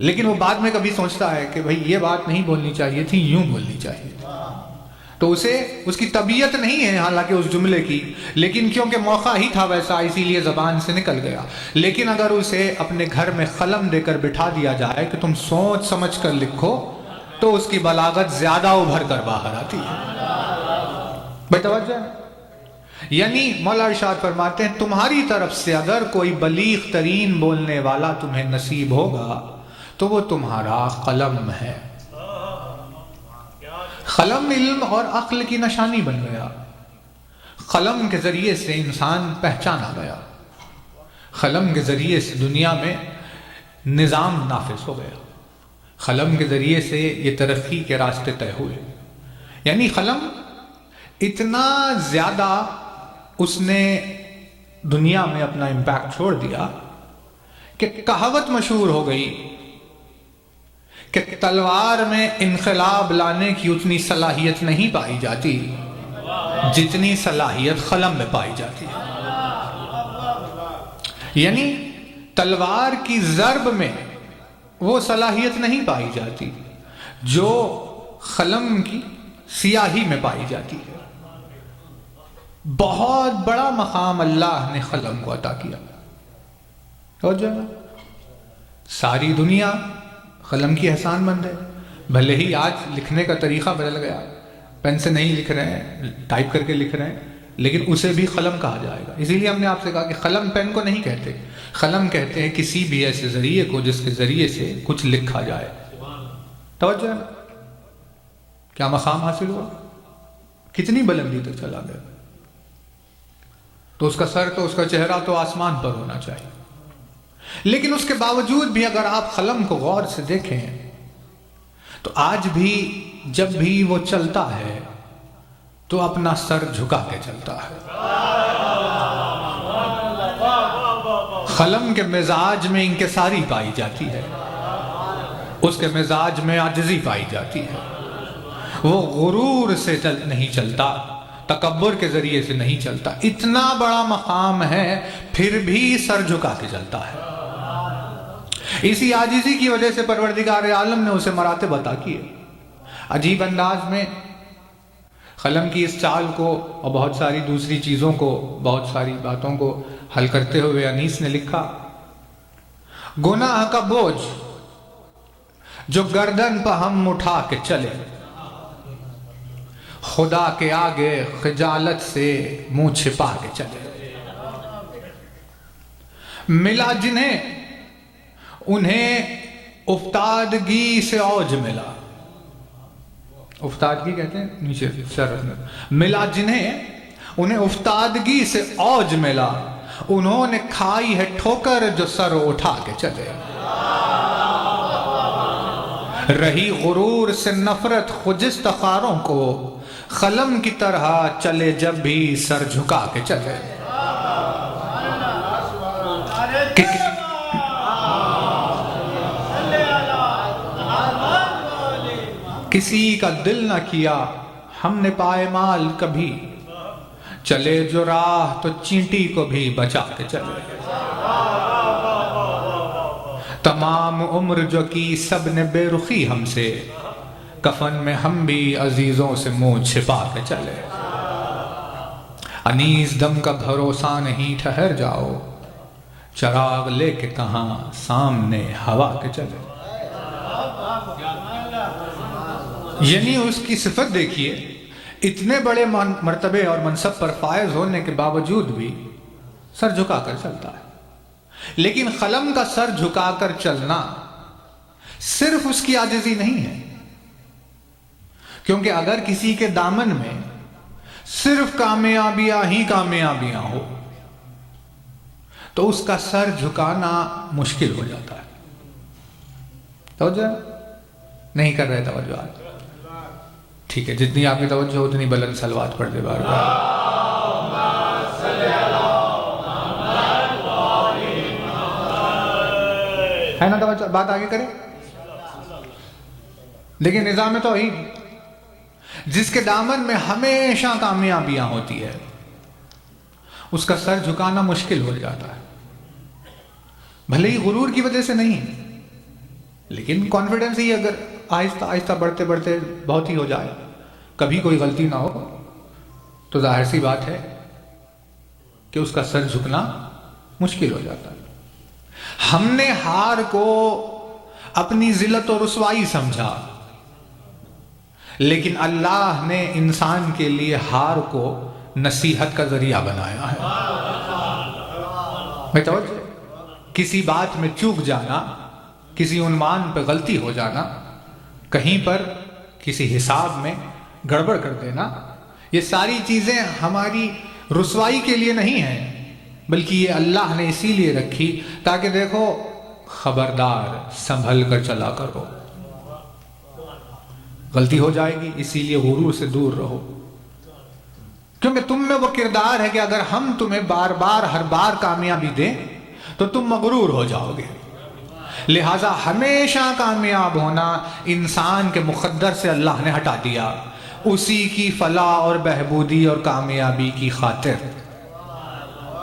لیکن وہ بعد میں کبھی سوچتا ہے کہ بھئی یہ بات نہیں بولنی چاہیے تھی، یوں بولنی چاہیے. تو اسے اس کی طبیعت نہیں ہے حالانکہ اس جملے کی، لیکن کیونکہ موقع ہی تھا ویسا اسی لیے زبان سے نکل گیا۔ لیکن اگر اسے اپنے گھر میں قلم دے کر بٹھا دیا جائے کہ تم سوچ سمجھ کر لکھو تو اس کی بلاغت زیادہ ابھر کر باہر آتی ہے۔ بھائی توجہ ہے؟ یعنی مولا ارشاد فرماتے ہیں تمہاری طرف سے اگر کوئی بلیغ ترین بولنے والا تمہیں نصیب ہوگا تو وہ تمہارا قلم ہے۔ قلم علم اور عقل کی نشانی بن گیا۔ قلم کے ذریعے سے انسان پہچانا گیا، قلم کے ذریعے سے دنیا میں نظام نافذ ہو گیا، قلم کے ذریعے سے یہ ترقی کے راستے طے ہوئے۔ یعنی قلم اتنا زیادہ اس نے دنیا میں اپنا امپیکٹ چھوڑ دیا کہ کہاوت مشہور ہو گئی کہ تلوار میں انقلاب لانے کی اتنی صلاحیت نہیں پائی جاتی جتنی صلاحیت قلم میں پائی جاتی ہے۔ یعنی تلوار کی ضرب میں وہ صلاحیت نہیں پائی جاتی جو قلم کی سیاہی میں پائی جاتی ہے۔ بہت بڑا مقام اللہ نے قلم کو عطا کیا، اور جو ساری دنیا قلم کی احسان مند ہے۔ بھلے ہی آج لکھنے کا طریقہ بدل گیا، پین سے نہیں لکھ رہے ہیں، ٹائپ کر کے لکھ رہے ہیں، لیکن اسے بھی قلم کہا جائے گا۔ اسی لیے ہم نے آپ سے کہا کہ قلم پین کو نہیں کہتے، قلم کہتے ہیں کسی بھی ایسے ذریعے کو جس کے ذریعے سے کچھ لکھا جائے۔ توجہ ہے؟ کیا مقام حاصل ہوا، کتنی بلندی تک چلا گیا۔ تو اس کا سر تو اس کا چہرہ تو آسمان پر ہونا چاہیے، لیکن اس کے باوجود بھی اگر آپ قلم کو غور سے دیکھیں تو آج بھی جب بھی وہ چلتا ہے تو اپنا سر جھکا کے چلتا ہے۔ قلم کے مزاج میں انکساری پائی جاتی ہے، اس کے مزاج میں عاجزی پائی جاتی ہے۔ وہ غرور سے نہیں چلتا، تکبر کے ذریعے سے نہیں چلتا۔ اتنا بڑا مقام ہے پھر بھی سر جھکا کے چلتا ہے۔ اسی عاجزی کی وجہ سے پروردگار عالم نے اسے مراتب عطا کیے۔ عجیب انداز میں قلم کی اس چال کو اور بہت ساری دوسری چیزوں کو، بہت ساری باتوں کو حل کرتے ہوئے انیس نے لکھا، گناہ کا بوجھ جو گردن پہ ہم اٹھا کے چلے، خدا کے آگے خجالت سے منہ چھپا کے چلے۔ ملا جنہیں انہیں افتادگی سے اوج ملا، افتادگی کہتے ہیں نیچے سر رکھنا، ملا جنہیں انہیں افتادگی سے اوج ملا، انہوں نے کھائی ہے ٹھوکر جو سر اٹھا کے چلے۔ رہی غرور سے نفرت خجست خاروں کو، قلم کی طرح چلے جب بھی سر جھکا کے چلے۔ کسی کا دل نہ کیا ہم نے پائمال کبھی، چلے جو راہ تو چینٹی کو بھی بچا کے چلے۔ تمام عمر جو کی سب نے بے رخی ہم سے، کفن میں ہم بھی عزیزوں سے منہ چھپا کے چلے۔ انیس دم کا بھروسہ نہیں، ٹھہر جاؤ، چراغ لے کے کہاں سامنے ہوا کے چلے۔ یعنی اس کی صفت دیکھیے، اتنے بڑے مرتبے اور منصب پر فائز ہونے کے باوجود بھی سر جھکا کر چلتا ہے۔ لیکن قلم کا سر جھکا کر چلنا صرف اس کی عاجزی نہیں ہے، کیونکہ اگر کسی کے دامن میں صرف کامیابیاں ہی کامیابیاں ہو تو اس کا سر جھکانا مشکل ہو جاتا ہے۔ توجہ نہیں کر رہے توجہ؟ ٹھیک ہے، جتنی آپ کی توجہ اتنی بلند صلوات پڑھ دے بار بار۔ ہے نا توجہ؟ بات آگے کریں۔ لیکن نظام توحید جس کے دامن میں ہمیشہ کامیابیاں ہوتی ہے، اس کا سر جھکانا مشکل ہو جاتا ہے۔ بھلے ہی غرور کی وجہ سے نہیں، لیکن کانفیڈنس ہی اگر آہستہ آہستہ بڑھتے بڑھتے بہت ہی ہو جائے کبھی کوئی غلطی نہ ہو تو ظاہر سی بات ہے کہ اس کا سر جھکنا مشکل ہو جاتا ہے۔ ہم نے ہار کو اپنی ذلت و رسوائی سمجھا، لیکن اللہ نے انسان کے لیے ہار کو نصیحت کا ذریعہ بنایا ہے۔ میں توجہ، کسی بات میں چوک جانا، کسی عنوان پہ غلطی ہو جانا، کہیں پر کسی حساب میں گڑبڑ کر دینا، یہ ساری چیزیں ہماری رسوائی کے لیے نہیں ہیں، بلکہ یہ اللہ نے اسی لیے رکھی تاکہ دیکھو خبردار سنبھل کر چلا کرو، غلطی ہو جائے گی، اسی لیے غرور سے دور رہو، کیونکہ تم میں وہ کردار ہے کہ اگر ہم تمہیں بار بار ہر بار کامیابی دیں تو تم مغرور ہو جاؤ گے۔ لہٰذا ہمیشہ کامیاب ہونا انسان کے مقدر سے اللہ نے ہٹا دیا، اسی کی فلاح اور بہبودی اور کامیابی کی خاطر۔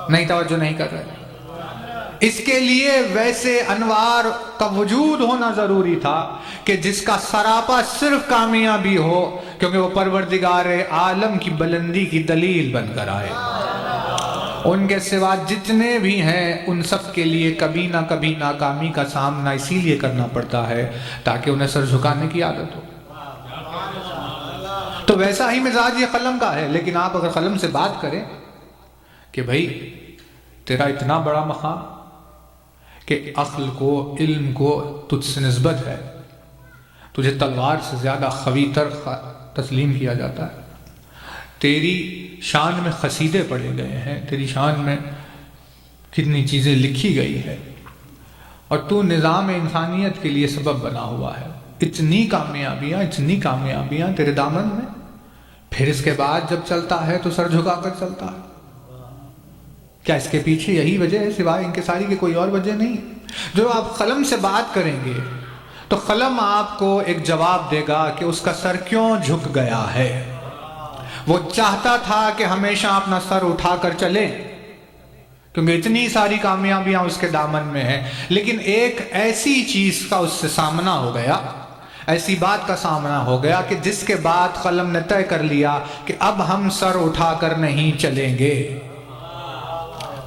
نہیں توجہ نہیں کر رہے؟ اس کے لیے ویسے انوار کا وجود ہونا ضروری تھا کہ جس کا سراپا صرف کامیابی ہو، کیونکہ وہ پروردگار عالم کی بلندی کی دلیل بن کر آئے۔ ان کے سوا جتنے بھی ہیں ان سب کے لیے کبھی نہ کبھی ناکامی کا سامنا اسی لیے کرنا پڑتا ہے تاکہ انہیں سر جھکانے کی عادت ہو۔ تو ویسا ہی مزاج یہ قلم کا ہے، لیکن آپ اگر قلم سے بات کریں کہ بھائی تیرا اتنا بڑا مقام کہ عقل کو، علم کو تجھ سے نسبت ہے، تجھے تلوار سے زیادہ قوی تر تسلیم کیا جاتا ہے، تیری شان میں قصیدے پڑھے گئے ہیں، تیری شان میں کتنی چیزیں لکھی گئی ہے، اور تو نظام انسانیت کے لیے سبب بنا ہوا ہے، اتنی کامیابیاں تیرے دامن میں، پھر اس کے بعد جب چلتا ہے تو سر جھکا کر چلتا ہے۔ کیا اس کے پیچھے یہی وجہ ہے؟ سوائے انکساری کی کوئی اور وجہ نہیں۔ جو آپ قلم سے بات کریں گے تو قلم آپ کو ایک جواب دے گا کہ اس کا سر کیوں جھک گیا ہے۔ وہ چاہتا تھا کہ ہمیشہ اپنا سر اٹھا کر چلے، کیونکہ اتنی ساری کامیابیاں اس کے دامن میں ہیں، لیکن ایک ایسی چیز کا اس سے سامنا ہو گیا، ایسی بات کا سامنا ہو گیا کہ جس کے بعد قلم نے طے کر لیا کہ اب ہم سر اٹھا کر نہیں چلیں گے۔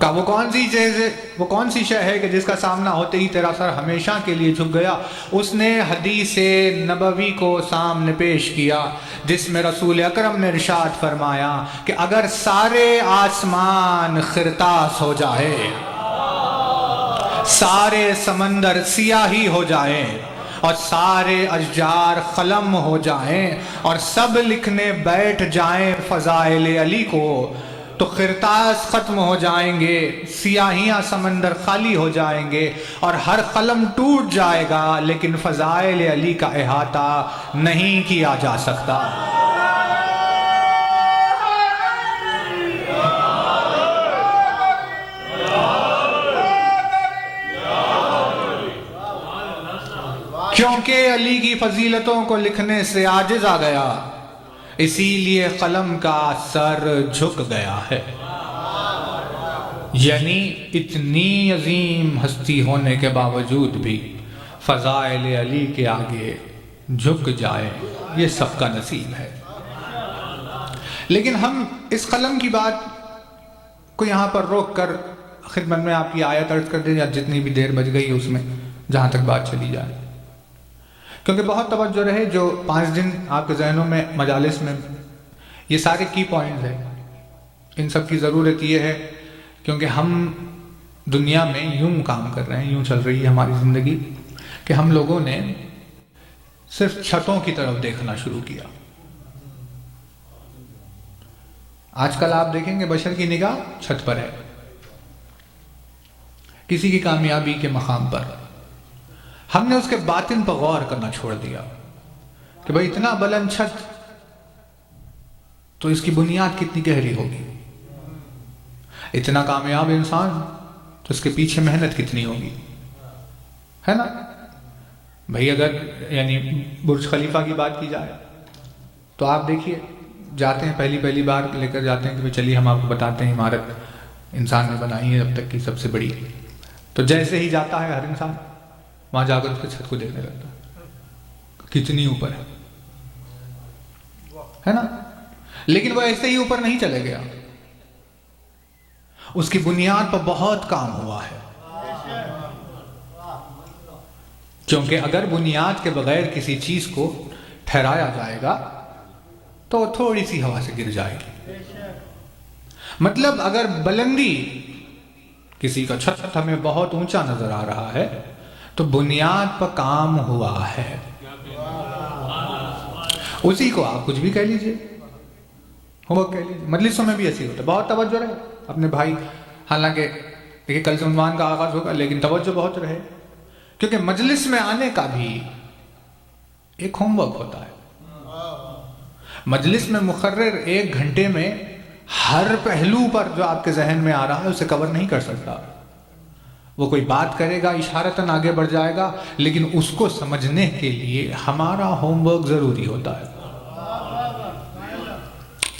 کہ وہ کون سی شے ہے کہ جس کا سامنا ہوتے ہی تیرا سر ہمیشہ کے لیے جھک گیا؟ اس نے حدیث نبوی کو سامنے پیش کیا جس میں رسول اکرم نے ارشاد فرمایا کہ اگر سارے آسمان خرطاس ہو جائے، سارے سمندر سیاہی ہو جائیں، اور سارے اشجار قلم ہو جائیں، اور سب لکھنے بیٹھ جائیں فضائل علی کو، تو خرطاس ختم ہو جائیں گے، سیاہیاں سمندر خالی ہو جائیں گے، اور ہر قلم ٹوٹ جائے گا، لیکن فضائل علی کا احاطہ نہیں کیا جا سکتا۔ کیونکہ علی کی فضیلتوں کو لکھنے سے عاجز آ گیا، اسی لیے قلم کا سر جھک گیا ہے۔ یعنی اتنی عظیم ہستی ہونے کے باوجود بھی فضائل علی کے آگے جھک جائے، یہ سب کا نصیب ہے۔ لیکن ہم اس قلم کی بات کو یہاں پر روک کر خدمت میں آپ کی آیت عرض کر دیں، یا جتنی بھی دیر بچ گئی اس میں جہاں تک بات چلی جائے، کیونکہ بہت توجہ رہے جو 5 دن آپ کے ذہنوں میں مجالس میں یہ سارے کی پوائنٹس ہیں، ان سب کی ضرورت یہ ہے کیونکہ ہم دنیا میں یوں کام کر رہے ہیں، یوں چل رہی ہے ہماری زندگی کہ ہم لوگوں نے صرف چھتوں کی طرف دیکھنا شروع کیا۔ آج کل آپ دیکھیں گے بشر کی نگاہ چھت پر ہے، کسی کی کامیابی کے مقام پر۔ ہم نے اس کے باطن پر غور کرنا چھوڑ دیا کہ بھئی اتنا بلند چھت تو اس کی بنیاد کتنی گہری ہوگی، اتنا کامیاب انسان تو اس کے پیچھے محنت کتنی ہوگی، ہے نا؟ بھئی اگر یعنی برج خلیفہ کی بات کی جائے تو آپ دیکھیے جاتے ہیں پہلی بار لے کر جاتے ہیں کہ چلیے ہم آپ کو بتاتے ہیں عمارت انسان نے بنائی ہے اب تک کی سب سے بڑی، تو جیسے ہی جاتا ہے ہر انسان وہاں جا کر اس کے چھت کو دیکھنے لگتا ہے کتنی اوپر ہے نا؟ لیکن وہ ایسے ہی اوپر نہیں چلے گیا، اس کی بنیاد پر بہت کام ہوا ہے، کیونکہ اگر بنیاد کے بغیر کسی چیز کو ٹھہرایا جائے گا تو تھوڑی سی ہوا سے گر جائے گی۔ مطلب اگر بلندی، کسی کا چھت ہمیں بہت اونچا نظر آ رہا ہے تو بنیاد پر کام ہوا ہے، اسی کو آپ کچھ بھی کہہ لیجئے، ہوم ورک کہہ لیجئے۔ مجلسوں میں بھی ایسی ہوتا ہے، بہت توجہ رہے اپنے بھائی، حالانکہ دیکھیے کل سے عنوان کا آغاز ہوگا، لیکن توجہ بہت رہے، کیونکہ مجلس میں آنے کا بھی ایک ہوم ورک ہوتا ہے۔ مجلس میں مقرر 1 گھنٹے میں ہر پہلو پر جو آپ کے ذہن میں آ رہا ہے اسے کور نہیں کر سکتا۔ وہ کوئی بات کرے گا، اشارتاً آگے بڑھ جائے گا، لیکن اس کو سمجھنے کے لیے ہمارا ہوم ورک ضروری ہوتا ہے،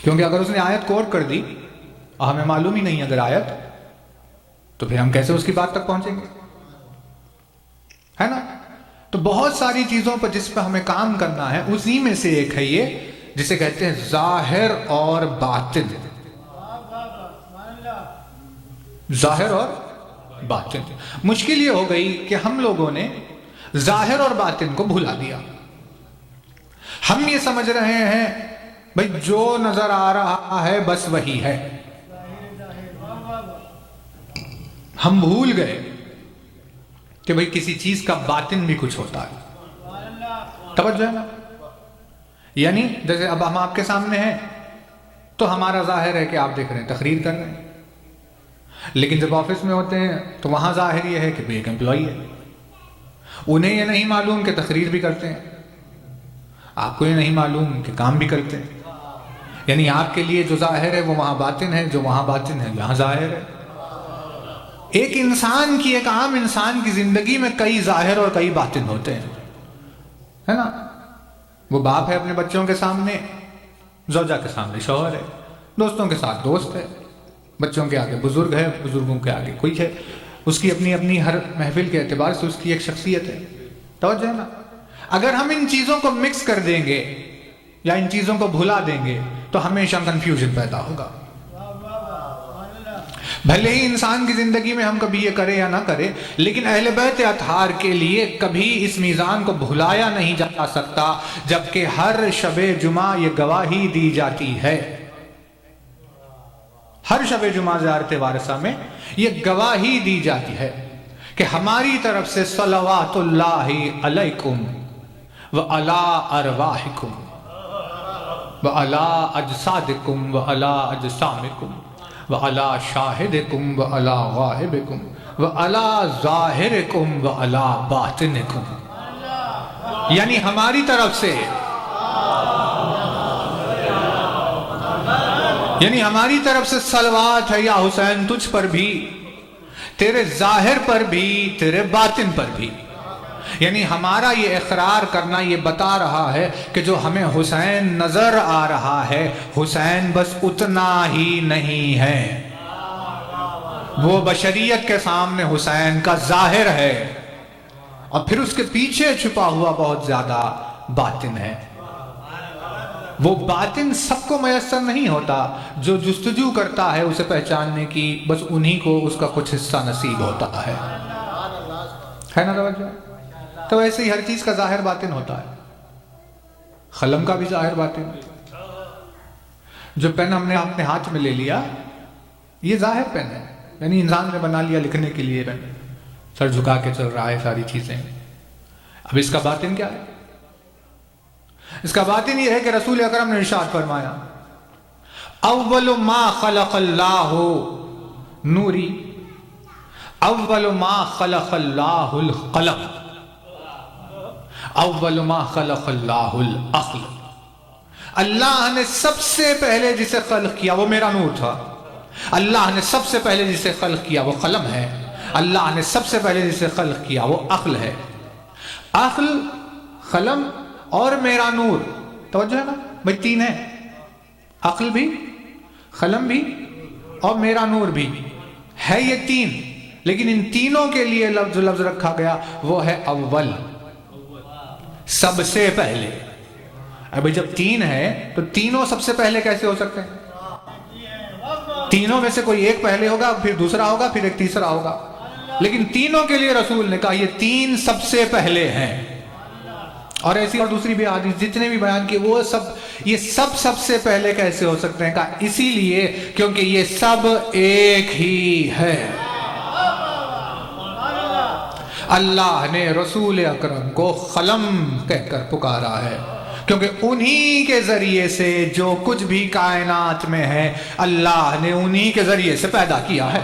کیونکہ اگر اس نے آیت کوٹ کر دی اور ہمیں معلوم ہی نہیں اگر آیت، تو پھر ہم کیسے اس کی بات تک پہنچیں گے، ہے نا؟ تو بہت ساری چیزوں پر جس پہ ہمیں کام کرنا ہے، اسی میں سے ایک ہے یہ جسے کہتے ہیں ظاہر اور باطن۔ ظاہر اور باطن۔ مشکل یہ ہو گئی کہ ہم لوگوں نے ظاہر اور باطن کو بھلا دیا۔ ہم یہ سمجھ رہے ہیں بھئی جو نظر آ رہا ہے بس وہی ہے، ہم بھول گئے کہ بھئی کسی چیز کا باطن بھی کچھ ہوتا ہے۔ توجہ ہے نا؟ یعنی جیسے اب ہم آپ کے سامنے ہیں تو ہمارا ظاہر ہے کہ آپ دیکھ رہے ہیں، تقریر کر رہے ہیں، لیکن جب آفس میں ہوتے ہیں تو وہاں ظاہر یہ ہے کہ بھی ایک امپلائی ہے، انہیں یہ نہیں معلوم کہ تقریر بھی کرتے ہیں، آپ کو یہ نہیں معلوم کہ کام بھی کرتے ہیں، یعنی آپ کے لیے جو ظاہر ہے وہ وہاں باطن ہے، جو وہاں باطن ہے یہاں ظاہر ہے۔ ایک انسان کی، ایک عام انسان کی زندگی میں کئی ظاہر اور کئی باطن ہوتے ہیں، ہے نا؟ وہ باپ ہے اپنے بچوں کے سامنے، زوجہ کے سامنے شوہر ہے، دوستوں کے ساتھ دوست ہے، بچوں کے آگے بزرگ ہے، بزرگوں کے آگے کوئی ہے، اس کی اپنی اپنی ہر محفل کے اعتبار سے اس کی ایک شخصیت ہے۔ توجہ ہے نا؟ اگر ہم ان چیزوں کو مکس کر دیں گے یا ان چیزوں کو بھلا دیں گے تو ہمیشہ کنفیوژن پیدا ہوگا۔ بھلے ہی انسان کی زندگی میں ہم کبھی یہ کرے یا نہ کرے، لیکن اہل بیت اطہار کے لیے کبھی اس میزان کو بھلایا نہیں جا سکتا، جبکہ ہر شب جمعہ یہ گواہی دی جاتی ہے، ہر شب جمعہ زیارت وارثہ میں یہ گواہی دی جاتی ہے کہ ہماری طرف سے صلوات اللہ علیکم وعلی ارواحکم وعلی اجسادکم وعلی اجسامکم وعلی شاہدکم وعلی غائبکم وعلی ظاہرکم وعلی باطنکم، یعنی ہماری طرف سے، یعنی ہماری طرف سے صلوات ہے یا حسین تجھ پر بھی، تیرے ظاہر پر بھی، تیرے باطن پر بھی۔ یعنی ہمارا یہ اقرار کرنا یہ بتا رہا ہے کہ جو ہمیں حسین نظر آ رہا ہے، حسین بس اتنا ہی نہیں ہے، وہ بشریت کے سامنے حسین کا ظاہر ہے، اور پھر اس کے پیچھے چھپا ہوا بہت زیادہ باطن ہے۔ وہ باطن سب کو میسر نہیں ہوتا، جو جستجو کرتا ہے اسے پہچاننے کی، بس انہی کو اس کا کچھ حصہ نصیب ہوتا ہے نا توجہ؟ تو ایسے ہی ہر چیز کا ظاہر باطن ہوتا ہے، قلم کا بھی ظاہر باطن۔ جو پین ہم نے اپنے ہاتھ میں لے لیا یہ ظاہر پین ہے، یعنی انسان نے بنا لیا لکھنے کے لیے پین، سر جھکا کے چل رہا ہے ساری چیزیں۔ اب اس کا باطن کیا ہے؟ اس کا باطن یہ ہے کہ رسول اکرم نے ارشاد فرمایا، اول ما خلق اللہ نوری، اول ما خلق اللہ القلم، اول ما خلق اللہ العقل۔ اللہ نے سب سے پہلے جسے خلق کیا وہ میرا نور تھا، اللہ نے سب سے پہلے جسے خلق کیا وہ قلم ہے، اللہ نے سب سے پہلے جسے خلق کیا وہ عقل ہے۔ عقل، قلم اور میرا نور، توجہ ہے نا بھئی تین ہے، عقل بھی، قلم بھی اور میرا نور بھی ہے، یہ تین، لیکن ان تینوں کے لیے جو لفظ رکھا گیا وہ ہے اول، سب سے پہلے۔ ابھی جب تین ہے تو تینوں سب سے پہلے کیسے ہو سکتے ہیں؟ تینوں میں سے کوئی ایک پہلے ہوگا، پھر دوسرا ہوگا، پھر ایک تیسرا ہوگا، لیکن تینوں کے لیے رسول نے کہا یہ تین سب سے پہلے ہیں۔ اور ایسی اور دوسری بھی حدیث جتنے بھی بیان کیے وہ سب، یہ سب سے پہلے کیسے ہو سکتے ہیں؟ کہا اسی لیے کیونکہ یہ سب ایک ہی ہے۔ اللہ نے رسول اکرم کو قلم کہہ کر پکارا ہے کیونکہ انہی کے ذریعے سے جو کچھ بھی کائنات میں ہے اللہ نے انہی کے ذریعے سے پیدا کیا ہے۔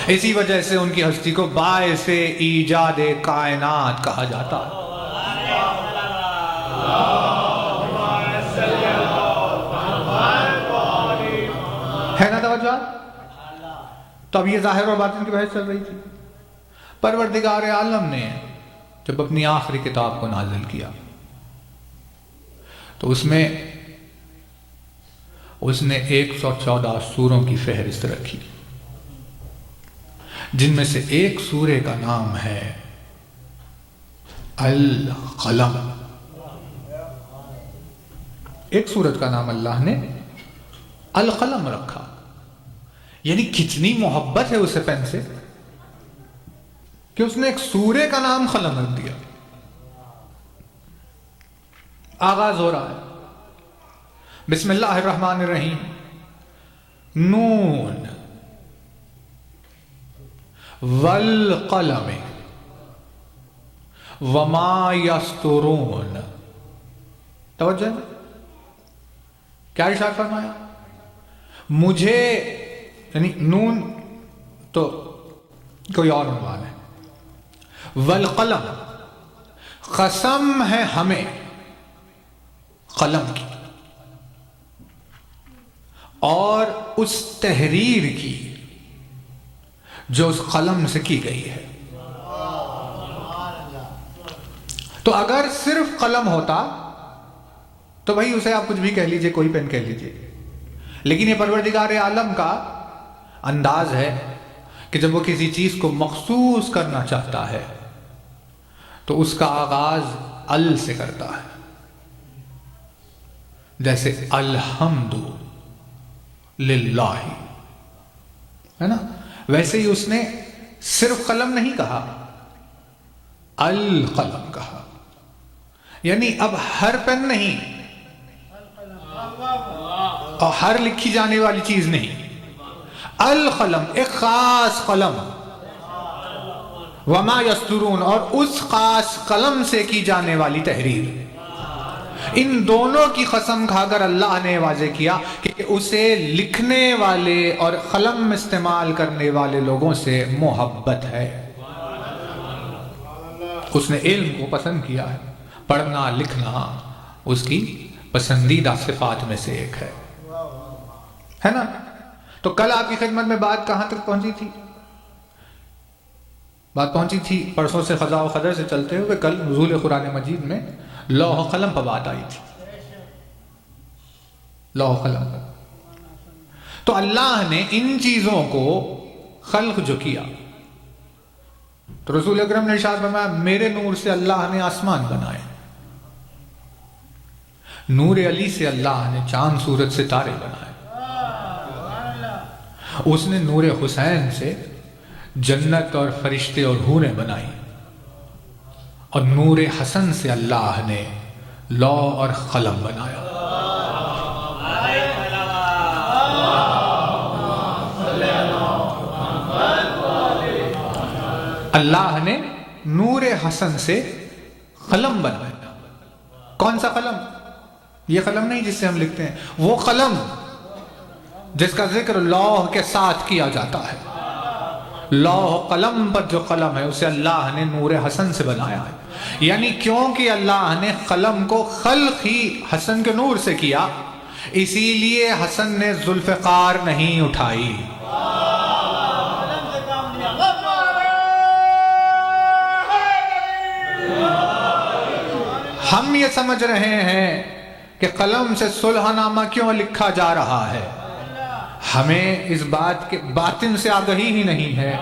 اسی وجہ سے ان کی ہستی کو باعث ایجاد کائنات کہا جاتا ہے نا توجہ؟ تو اب یہ ظاہر اور باطن کی بحث چل رہی تھی۔ پروردگار عالم نے جب اپنی آخری کتاب کو نازل کیا تو اس میں اس نے 114 سوروں کی فہرست رکھی، جن میں سے ایک سورے کا نام ہے القلم۔ ایک سورت کا نام اللہ نے القلم رکھا، یعنی کتنی محبت ہے اسے پین سے کہ اس نے ایک سورے کا نام قلم رکھ دیا۔ آغاز ہو رہا ہے بسم اللہ الرحمن الرحیم، نون والقلم وما یسطرون۔ توجہ، کیا ارشاد فرمایا؟ مجھے، یعنی نون تو کوئی اور عنوان ہے، والقلم قسم ہے ہمیں قلم کی اور اس تحریر کی جو اس قلم سے کی گئی ہے۔ تو اگر صرف قلم ہوتا تو بھائی اسے آپ کچھ بھی کہہ لیجئے، کوئی پین کہہ لیجئے، لیکن یہ پروردگار عالم کا انداز ہے کہ جب وہ کسی چیز کو مخصوص کرنا چاہتا ہے تو اس کا آغاز ال سے کرتا ہے، جیسے الحمد للہ، ہے نا؟ ویسے ہی اس نے صرف قلم نہیں کہا، القلم کہا، یعنی اب ہر پین نہیں اور ہر لکھی جانے والی چیز نہیں، القلم ایک خاص قلم، وما یسطرون اور اس خاص قلم سے کی جانے والی تحریر۔ ان دونوں کی قسم کھا کر اللہ نے واضح کیا کہ اسے لکھنے والے اور قلم استعمال کرنے والے لوگوں سے محبت ہے۔ اس نے علم کو پسند کیا ہے، پڑھنا لکھنا اس کی پسندیدہ صفات میں سے ایک ہے نا؟ تو کل آپ کی خدمت میں بات کہاں تک پہنچی تھی؟ بات پہنچی تھی پرسوں سے خزاں و خدر سے چلتے ہوئے کل نزول قرآن مجید میں لوح و قلم پر بات آئی تھی، لوح و قلم۔ تو اللہ نے ان چیزوں کو خلق جو کیا، تو رسول اکرم نے ارشاد فرمایا میرے نور سے اللہ نے آسمان بنائے، نور علی سے اللہ نے چاند سورج ستارے بنائے، اس نے نور حسین سے جنت اور فرشتے اور حوریں بنائی، اور نور حسن سے اللہ نے لوح اور قلم بنایا۔ اللہ نے نور حسن سے قلم بنایا۔ کون سا قلم؟ یہ قلم نہیں جس سے ہم لکھتے ہیں، وہ قلم جس کا ذکر لوح کے ساتھ کیا جاتا ہے۔ لوح قلم پر جو قلم ہے اسے اللہ نے نور حسن سے بنایا ہے، یعنی کیونکہ اللہ نے قلم کو خلق ہی حسن کے نور سے کیا، اسی لیے حسن نے ذوالفقار نہیں اٹھائی۔ ہم یہ سمجھ رہے ہیں کہ قلم سے صلح نامہ کیوں لکھا جا رہا ہے، ہمیں اس بات کے باطن سے آگہی ہی نہیں ہے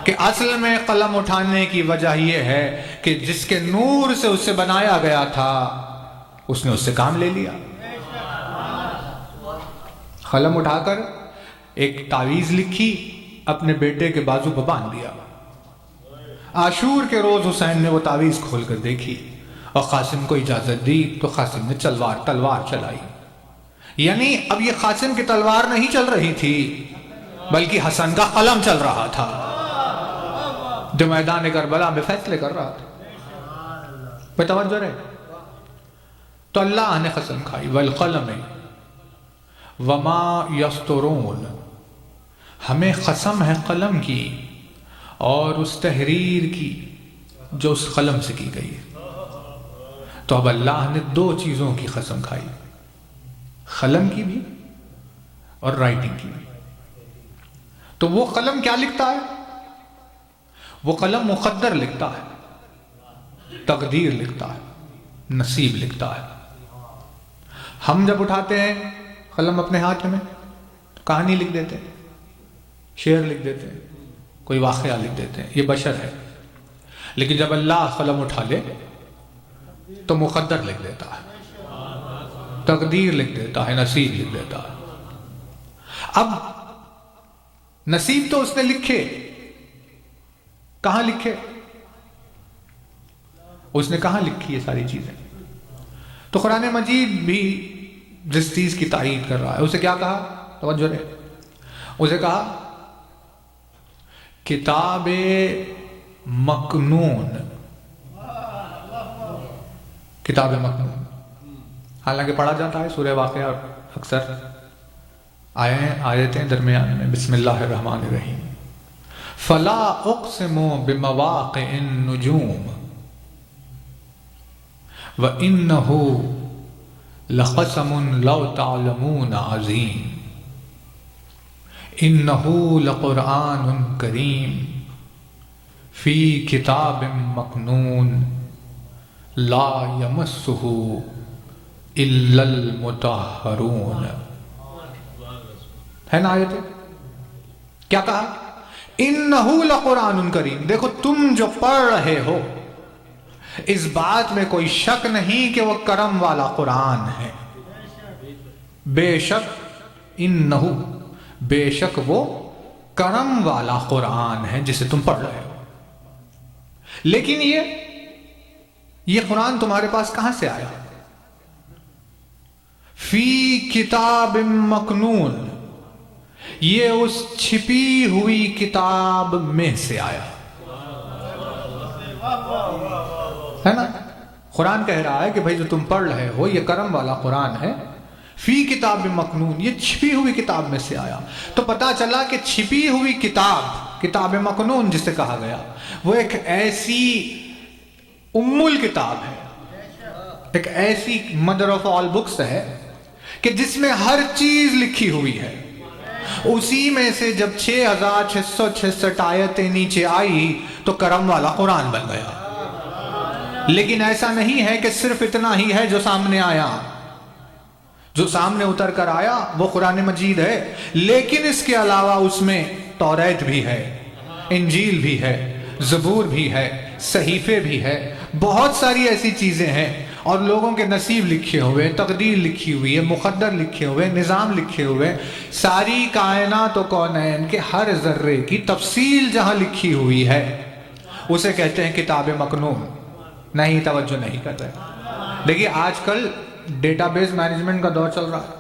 کہ اصل میں قلم اٹھانے کی وجہ یہ ہے کہ جس کے نور سے اسے بنایا گیا تھا اس نے اس سے کام لے لیا، قلم اٹھا کر ایک تعویذ لکھی، اپنے بیٹے کے بازو پہ باندھ دیا۔ عاشور کے روز حسین نے وہ تعویذ کھول کر دیکھی اور قاسم کو اجازت دی تو قاسم نے تلوار چلائی۔ یعنی اب یہ قاسم کی تلوار نہیں چل رہی تھی بلکہ حسن کا قلم چل رہا تھا جو میدان کربلا میں فیصلے کر رہا تھا۔ پہ توجہ رہے تو اللہ نے قسم کھائی، والقلم وما یسطرون، ہمیں قسم ہے قلم کی اور اس تحریر کی جو اس قلم سے کی گئی ہے۔ تو اب اللہ نے دو چیزوں کی قسم کھائی، قلم کی بھی اور رائٹنگ کی بھی۔ تو وہ قلم کیا لکھتا ہے؟ وہ قلم مقدر لکھتا ہے، تقدیر لکھتا ہے، نصیب لکھتا ہے۔ ہم جب اٹھاتے ہیں قلم اپنے ہاتھ میں تو کہانی لکھ دیتے ہیں، شعر لکھ دیتے ہیں، کوئی واقعہ لکھ دیتے ہیں، یہ بشر ہے۔ لیکن جب اللہ قلم اٹھا لے تو مقدر لکھ دیتا ہے، تقدیر لکھ دیتا ہے، نصیب لکھ دیتا ہے۔ اب نصیب تو اس نے لکھے، کہاں لکھے؟ اس نے کہاں لکھی یہ ساری چیزیں؟ تو قرآن مجید بھی جس چیز کی تائید کر رہا ہے، اسے کیا کہا؟ توجہ رہے، اسے کہا کتاب مکنون، کتاب مکنون۔ حالانکہ پڑھا جاتا ہے سورہ واقعہ اکثر آیتیں درمیان میں، بسم اللہ الرحمن الرحیم، فلا اقسم بمواقع النجوم وانه لقسم لو تعلمون عظیم انه لقرآن کریم فی کتاب مکنون لا یمسہ الا المطہرون۔ ہے نا آیت؟ کیا کہا؟ انہو لقرآن کریم۔ دیکھو تم جو پڑھ رہے ہو اس بات میں کوئی شک نہیں کہ وہ کرم والا قرآن ہے۔ بے شک انہو، بے شک وہ کرم والا قرآن ہے جسے تم پڑھ رہے ہو۔ لیکن یہ قرآن تمہارے پاس کہاں سے آیا؟ فی کتاب مکنون، یہ اس چھپی ہوئی کتاب میں سے آیا ہے نا۔ قرآن کہہ رہا ہے کہ بھائی جو تم پڑھ رہے ہو یہ کرم والا قرآن ہے، فی کتاب مکنون، یہ چھپی ہوئی کتاب میں سے آیا۔ تو پتا چلا کہ چھپی ہوئی کتاب مکنون جسے کہا گیا، وہ ایک ایسی ام الکتاب ہے، ایک ایسی مدر آف آل بکس ہے کہ جس میں ہر چیز لکھی ہوئی ہے۔ اسی میں سے جب 6666 آیتیں نیچے آئی تو کرم والا قرآن بن گیا۔ لیکن ایسا نہیں ہے کہ صرف اتنا ہی ہے جو سامنے آیا، جو سامنے اتر کر آیا وہ قرآن مجید ہے، لیکن اس کے علاوہ اس میں توریت بھی ہے، انجیل بھی ہے، زبور بھی ہے، صحیفے بھی ہے، بہت ساری ایسی چیزیں ہیں، اور لوگوں کے نصیب لکھے ہوئے، تقدیر لکھی ہوئی ہے، مقدر لکھے ہوئے، نظام لکھے ہوئے، ساری کائنات و کونین کے ہر ذرے کی تفصیل جہاں لکھی ہوئی ہے اسے کہتے ہیں کتاب مکنون۔ نہیں، توجہ نہیں کر رہے۔ دیکھیے آج کل ڈیٹا بیس مینجمنٹ کا دور چل رہا ہے،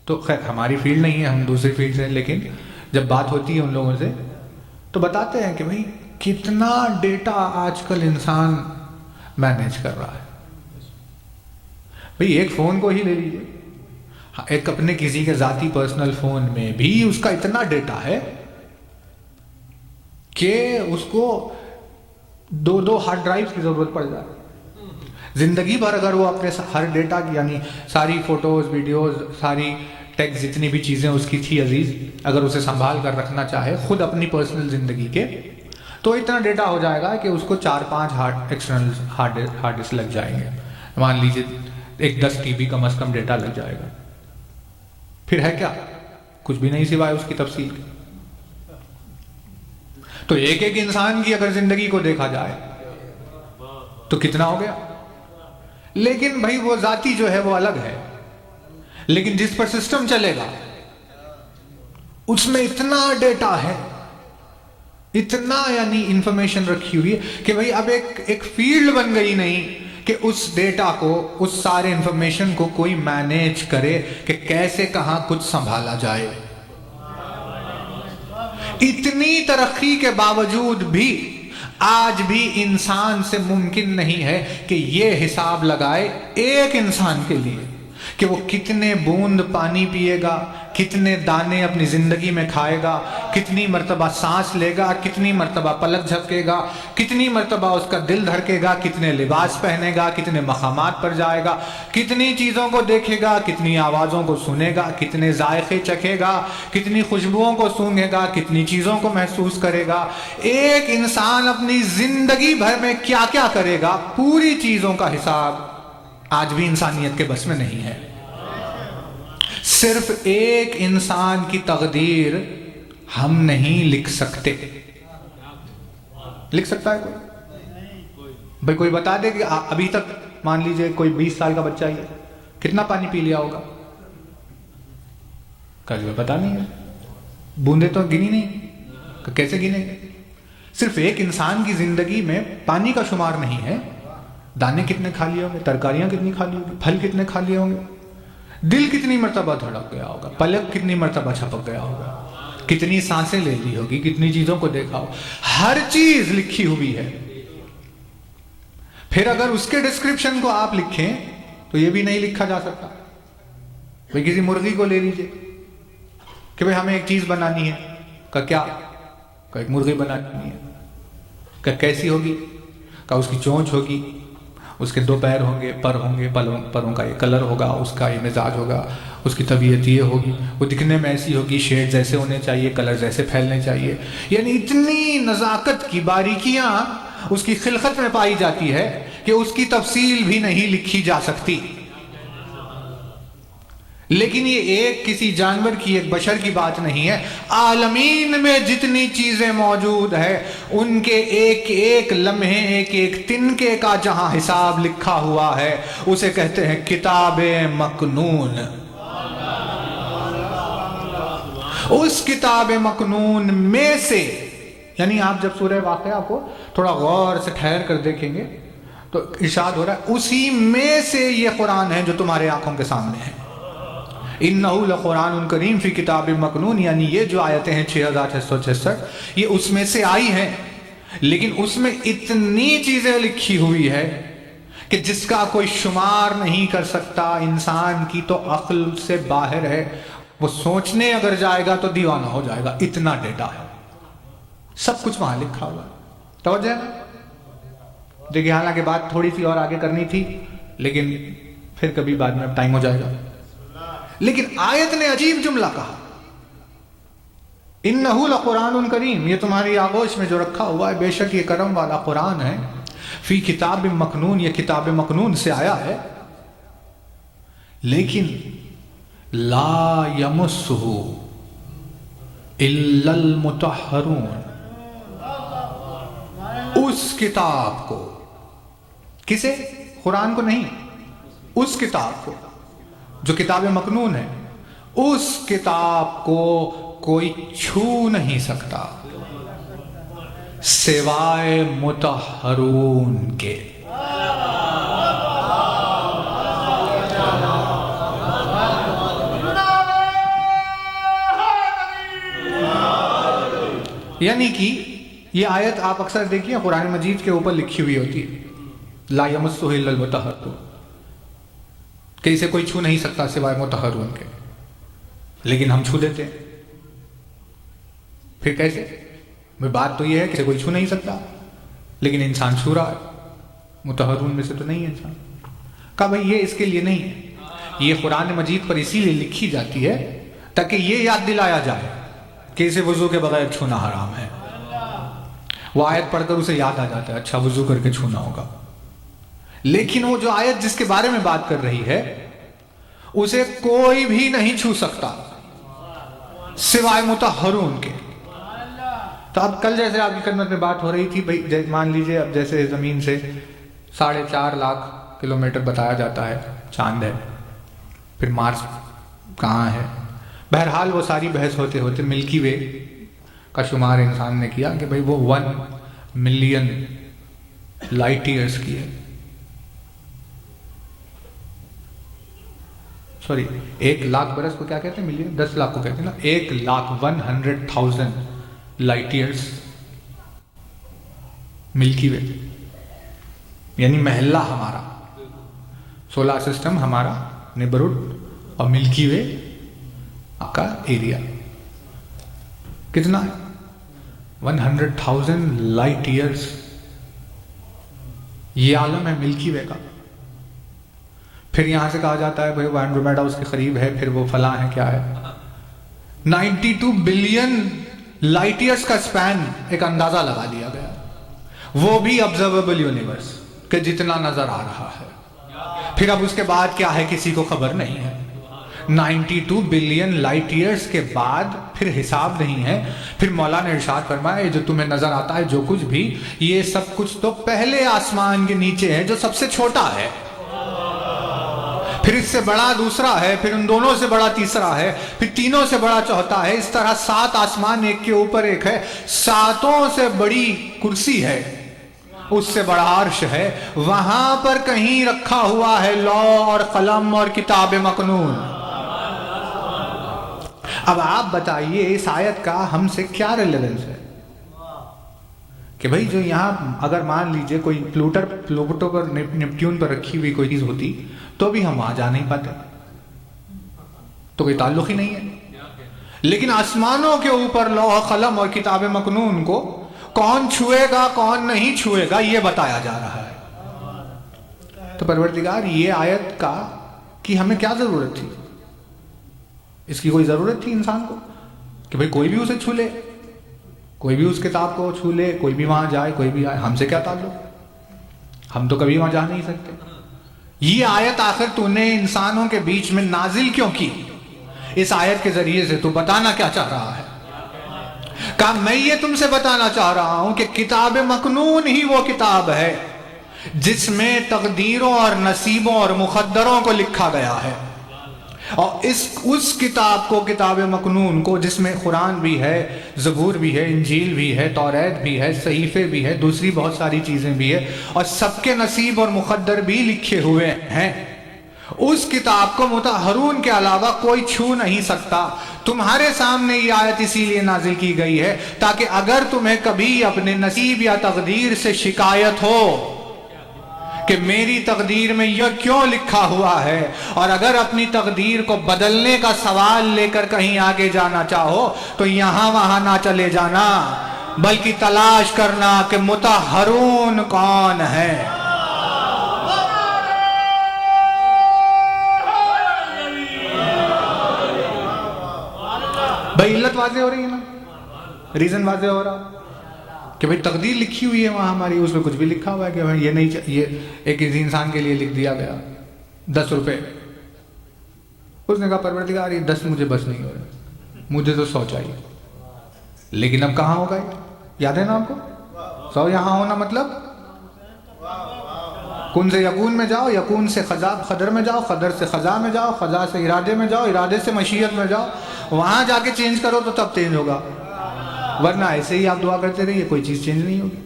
تو خیر ہماری فیلڈ نہیں ہے، ہم دوسری فیلڈ سے، لیکن جب بات ہوتی ہے ان لوگوں سے تو بتاتے ہیں کہ بھائی کتنا ڈیٹا آج کل انسان مینیج کر رہا ہے۔ بھئی ایک فون کو ہی لے لیجئے، ایک اپنے کسی کے ذاتی پرسنل فون میں بھی اس کا اتنا ڈیٹا ہے کہ اس کو 2 ہارڈ ڈرائیوز کی ضرورت پڑ جائے۔ زندگی بھر اگر وہ اپنے ہر ڈیٹا کی، یعنی ساری فوٹوز، ویڈیوز، ساری ٹیکسٹ، جتنی بھی چیزیں اس کی تھی عزیز، اگر اسے سنبھال کر رکھنا چاہے خود اپنی پرسنل زندگی کے، تو اتنا ڈیٹا ہو جائے گا کہ اس کو 4-5 ایکسٹرنل ہارڈ ڈسک لگ جائیں گے۔ مان لیجیے ایک 10 TB کم از کم ڈیٹا لگ جائے گا۔ پھر ہے کیا؟ کچھ بھی نہیں سوائے اس کی تفصیل۔ تو ایک انسان کی اگر زندگی کو دیکھا جائے تو کتنا ہو گیا؟ لیکن بھائی وہ ذاتی جو ہے وہ الگ ہے، لیکن جس پر سسٹم چلے گا اس میں اتنا ڈیٹا ہے، اتنا یعنی انفارمیشن رکھی ہوئی ہے کہ بھائی اب ایک فیلڈ بن گئی نہیں کہ اس ڈیٹا کو، اس سارے انفارمیشن کو کوئی مینیج کرے کہ کیسے کہاں کچھ سنبھالا جائے۔ اتنی ترقی کے باوجود بھی آج بھی انسان سے ممکن نہیں ہے کہ یہ حساب لگائے ایک انسان کے لیے کہ وہ کتنے بوند پانی پیے گا، کتنے دانے اپنی زندگی میں کھائے گا، کتنی مرتبہ سانس لے گا، کتنی مرتبہ پلک جھپکے گا، کتنی مرتبہ اس کا دل دھڑکے گا، کتنے لباس پہنے گا، کتنے مقامات پر جائے گا، کتنی چیزوں کو دیکھے گا، کتنی آوازوں کو سنے گا، کتنے ذائقے چکھے گا، کتنی خوشبوؤں کو سونگھے گا، کتنی چیزوں کو محسوس کرے گا۔ ایک انسان اپنی زندگی بھر میں کیا کیا کرے گا، پوری چیزوں کا حساب آج بھی انسانیت کے بس میں نہیں ہے۔ صرف ایک انسان کی تقدیر ہم نہیں لکھ سکتے۔ لکھ سکتا ہے کوئی؟ بھائی کوئی بتا دے کہ ابھی تک مان لیجئے کوئی 20 سال کا بچہ ہی ہے، کتنا پانی پی لیا ہوگا؟ کل پتا نہیں ہے، بوندے تو گنی نہیں، کیسے گنے گے؟ صرف ایک انسان کی زندگی میں پانی کا شمار نہیں ہے، دانے کتنے کھا لیے ہوں گے، ترکاریاں کتنی کھا لی ہوگی، پھل کتنے کھا لیے ہوں گے، دل کتنی مرتبہ دھڑک گیا ہوگا، پلک کتنی مرتبہ چھپک گیا ہوگا، کتنی سانسیں لے لی ہوگی، کتنی چیزوں کو دیکھا ہو، ہر چیز لکھی ہوئی ہے۔ پھر اگر اس کے ڈسکرپشن کو آپ لکھیں تو یہ بھی نہیں لکھا جا سکتا۔ بھئی کسی مرغی کو لے لیجئے کہ بھئی ہمیں ایک چیز بنانی ہے، کہ کیا؟ کہ ایک مرغی بنانی ہے، کہ کیسی ہوگی؟ کہ اس کی چونچ ہوگی، اس کے 2 پیر ہوں گے، پر ہوں گے، پروں کا یہ کلر ہوگا، اس کا یہ مزاج ہوگا، اس کی طبیعت یہ ہوگی، وہ دکھنے میں ایسی ہوگی، شیڈ جیسے ہونے چاہیے، کلر جیسے پھیلنے چاہیے، یعنی اتنی نزاکت کی باریکیاں اس کی خلقت میں پائی جاتی ہے کہ اس کی تفصیل بھی نہیں لکھی جا سکتی۔ لیکن یہ ایک کسی جانور کی، ایک بشر کی بات نہیں ہے، عالمین میں جتنی چیزیں موجود ہیں ان کے ایک ایک لمحے، ایک ایک تنکے کا جہاں حساب لکھا ہوا ہے اسے کہتے ہیں کتاب مکنون۔ اس کتاب مکنون میں سے، یعنی آپ جب سورہ واقعہ کو تھوڑا غور سے ٹھہر کر دیکھیں گے تو ارشاد ہو رہا ہے اسی میں سے یہ قرآن ہے جو تمہارے آنکھوں کے سامنے ہے۔ اِنَّهُ لَقُرْآنٌ کریم فی کتاب مکنون، یعنی یہ جو آیتیں ہیں 6666 یہ اس میں سے آئی ہیں، لیکن اس میں اتنی چیزیں لکھی ہوئی ہے کہ جس کا کوئی شمار نہیں کر سکتا، انسان کی تو عقل سے باہر ہے، وہ سوچنے اگر جائے گا تو دیوانہ ہو جائے گا، اتنا ڈیٹا ہے، سب کچھ وہاں لکھا ہوا ہے۔ توجہ ہے؟ دیکھیں حالانکہ بات تھوڑی سی اور آگے کرنی تھی لیکن پھر کبھی بعد میں ٹائم ہو جائے گا، لیکن آیت نے عجیب جملہ کہا، اِنَّهُ لَقُرْآنٌ کریم، یہ تمہاری آغوش میں جو رکھا ہوا ہے بے شک یہ کرم والا قرآن ہے، فی کتاب مکنون، یہ کتاب مکنون سے آیا ہے، لیکن لا یمسہ الا المطہرون، اس کتاب کو، کسے؟ قرآن کو نہیں، اس کتاب کو جو کتاب مکنون ہے، اس کتاب کو کوئی چھو نہیں سکتا سوائے مطہرون کے۔ یعنی کہ یہ آیت آپ اکثر دیکھیے قرآن مجید کے اوپر لکھی ہوئی ہوتی ہے، لا یمسہ الا المطہرون، کہ اسے کوئی چھو نہیں سکتا سوائے مطہرون کے، لیکن ہم چھو دیتے ہیں۔ پھر کیسے؟ بات تو یہ ہے کہ اسے کوئی چھو نہیں سکتا لیکن انسان چھو رہا ہے، مطہرون میں سے تو نہیں ہے انسان۔ کہا بھئی یہ اس کے لیے نہیں ہے، یہ قرآن مجید پر اسی لیے لکھی جاتی ہے تاکہ یہ یاد دلایا جائے کہ اسے وضو کے بغیر چھونا حرام ہے۔ وہ آیت پڑھ کر اسے یاد آ جاتا ہے، اچھا وضو کر کے چھونا ہوگا، لیکن وہ جو آیت جس کے بارے میں بات کر رہی ہے اسے کوئی بھی نہیں چھو سکتا سوائے مطہرون کے۔ تو اب کل جیسے آپ کی خدمت میں بات ہو رہی تھی، بھئی مان لیجئے اب جیسے زمین سے 4.5 لاکھ کلومیٹر بتایا جاتا ہے چاند ہے، پھر مارس کہاں ہے. بہرحال وہ ساری بحث ہوتے ہوتے ملکی وے کا شمار انسان نے کیا کہ بھئی وہ 1 ملین لائٹ ایئرس کی ہے. سوری 1 لاکھ برس کو کیا کہتے ہیں؟ ملین. 10 لاکھ کو کہتے ہیں نا. 1,100,000 لائٹ ایئرس ملکی وے، یعنی محلہ ہمارا، سولار سسٹم ہمارا نیبرہڈ، اور ملکی وے کا ایریا کتنا ہے؟ 100,000 لائٹ ایئرس. یہ عالم ہے ملکی وے کا. پھر یہاں سے کہا جاتا ہے بھائی وہ اینڈرومیڈا اس کے قریب ہے، پھر وہ فلاں ہے، کیا ہے. 92 بلین لائٹ ایئرس کا سپین ایک اندازہ لگا دیا گیا، وہ بھی آبزرویبل یونیورس کہ جتنا نظر آ رہا ہے. پھر اب اس کے بعد کیا ہے کسی کو خبر نہیں ہے. 92 بلین لائٹ ایئرس کے بعد پھر حساب نہیں ہے. پھر مولا نے ارشاد فرمایا جو تمہیں نظر آتا ہے جو کچھ بھی، یہ سب کچھ تو پہلے آسمان کے نیچے ہے جو سب سے چھوٹا ہے، پھر اس سے بڑا دوسرا ہے، پھر ان دونوں سے بڑا تیسرا ہے، پھر تینوں سے بڑا چوتھا ہے. اس طرح 7 آسمان ایک کے اوپر ایک ہے. 7 سے بڑی کرسی ہے، اس سے بڑا عرش ہے. وہاں پر کہیں رکھا ہوا ہے لوح اور قلم اور کتاب مکنون. اب آپ بتائیے اس آیت کا ہم سے کیا ریلیونس ہے کہ بھئی جو یہاں اگر مان لیجئے کوئی پلوٹو پر نیپٹیون پر رکھی ہوئی کوئی چیز ہوتی تو بھی ہم وہاں جا نہیں پاتے، تو کوئی تعلق ہی نہیں ہے. لیکن آسمانوں کے اوپر لوح قلم اور کتاب مکنون کو کون چھوئے گا کون نہیں چھوئے گا یہ بتایا جا رہا ہے. تو پروردگار یہ آیت کا کہ ہمیں کیا ضرورت تھی؟ اس کی کوئی ضرورت تھی انسان کو کہ بھئی کوئی بھی اسے چھو لے، کوئی بھی اس کتاب کو چھو لے، کوئی بھی وہاں جائے، کوئی بھی آئے؟ ہم سے کیا تعلق؟ ہم تو کبھی وہاں جا نہیں سکتے. یہ آیت آخر تو نے انسانوں کے بیچ میں نازل کیوں کی؟ اس آیت کے ذریعے سے تو بتانا کیا چاہ رہا ہے؟ کہا میں یہ تم سے بتانا چاہ رہا ہوں کہ کتاب مکنون ہی وہ کتاب ہے جس میں تقدیروں اور نصیبوں اور مقدروں کو لکھا گیا ہے. اور اس کتاب کو، کتاب مکنون کو، جس میں قرآن بھی ہے، زبور بھی ہے، انجیل بھی ہے، توریت بھی ہے، صحیفے بھی ہے، دوسری بہت ساری چیزیں بھی ہے، اور سب کے نصیب اور مقدر بھی لکھے ہوئے ہیں. اس کتاب کو مطہرون کے علاوہ کوئی چھو نہیں سکتا. تمہارے سامنے یہ آیت اسی لیے نازل کی گئی ہے تاکہ اگر تمہیں کبھی اپنے نصیب یا تقدیر سے شکایت ہو کہ میری تقدیر میں یہ کیوں لکھا ہوا ہے، اور اگر اپنی تقدیر کو بدلنے کا سوال لے کر کہیں آگے جانا چاہو تو یہاں وہاں نہ چلے جانا، بلکہ تلاش کرنا کہ مطہرون کون ہے. بھائی علت واضح ہو رہی ہے نا، ریزن واضح ہو رہا کہ بھئی تقدیر لکھی ہوئی ہے وہاں ہماری، اس میں کچھ بھی لکھا ہوا ہے کہ یہ نہیں، یہ ایک انسان کے لیے لکھ دیا گیا 10 روپے. اس نے کہا پروردگار یہ 10 مجھے بس نہیں ہو رہا، مجھے تو 100 چاہیے. لیکن اب کہاں ہوگا؟ یاد ہے نا آپ کو 100 یہاں ہونا مطلب کن سے یکون میں جاؤ، یکون سے قدر میں جاؤ، قدر سے خضا میں جاؤ، خضا سے ارادے میں جاؤ، ارادے سے مشیت میں جاؤ، وہاں جا کے چینج کرو تو تب چینج ہوگا، ورنہ ایسے ہی آپ دعا کرتے رہیے کوئی چیز چینج نہیں ہوگی.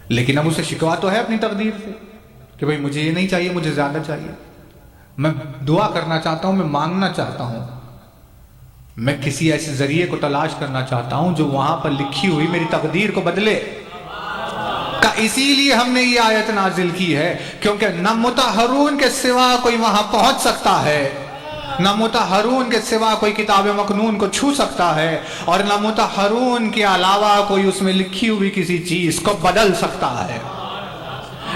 لیکن اب اسے شکوا تو ہے اپنی تقدیر سے کہ بھئی مجھے یہ نہیں چاہیے، مجھے زیادہ چاہیے. میں دعا کرنا چاہتا ہوں، میں مانگنا چاہتا ہوں، میں کسی ایسے ذریعے کو تلاش کرنا چاہتا ہوں جو وہاں پر لکھی ہوئی میری تقدیر کو بدلے. اسی لیے ہم نے یہ آیت نازل کی ہے کیونکہ نہ مطہرون کے سوا کوئی وہاں پہنچ سکتا ہے، نہ مطہرون کے سوا کوئی کتاب مکنون کو چھو سکتا ہے، اور نہ مطہرون کے علاوہ کوئی اس میں لکھی ہوئی کسی چیز کو بدل سکتا ہے.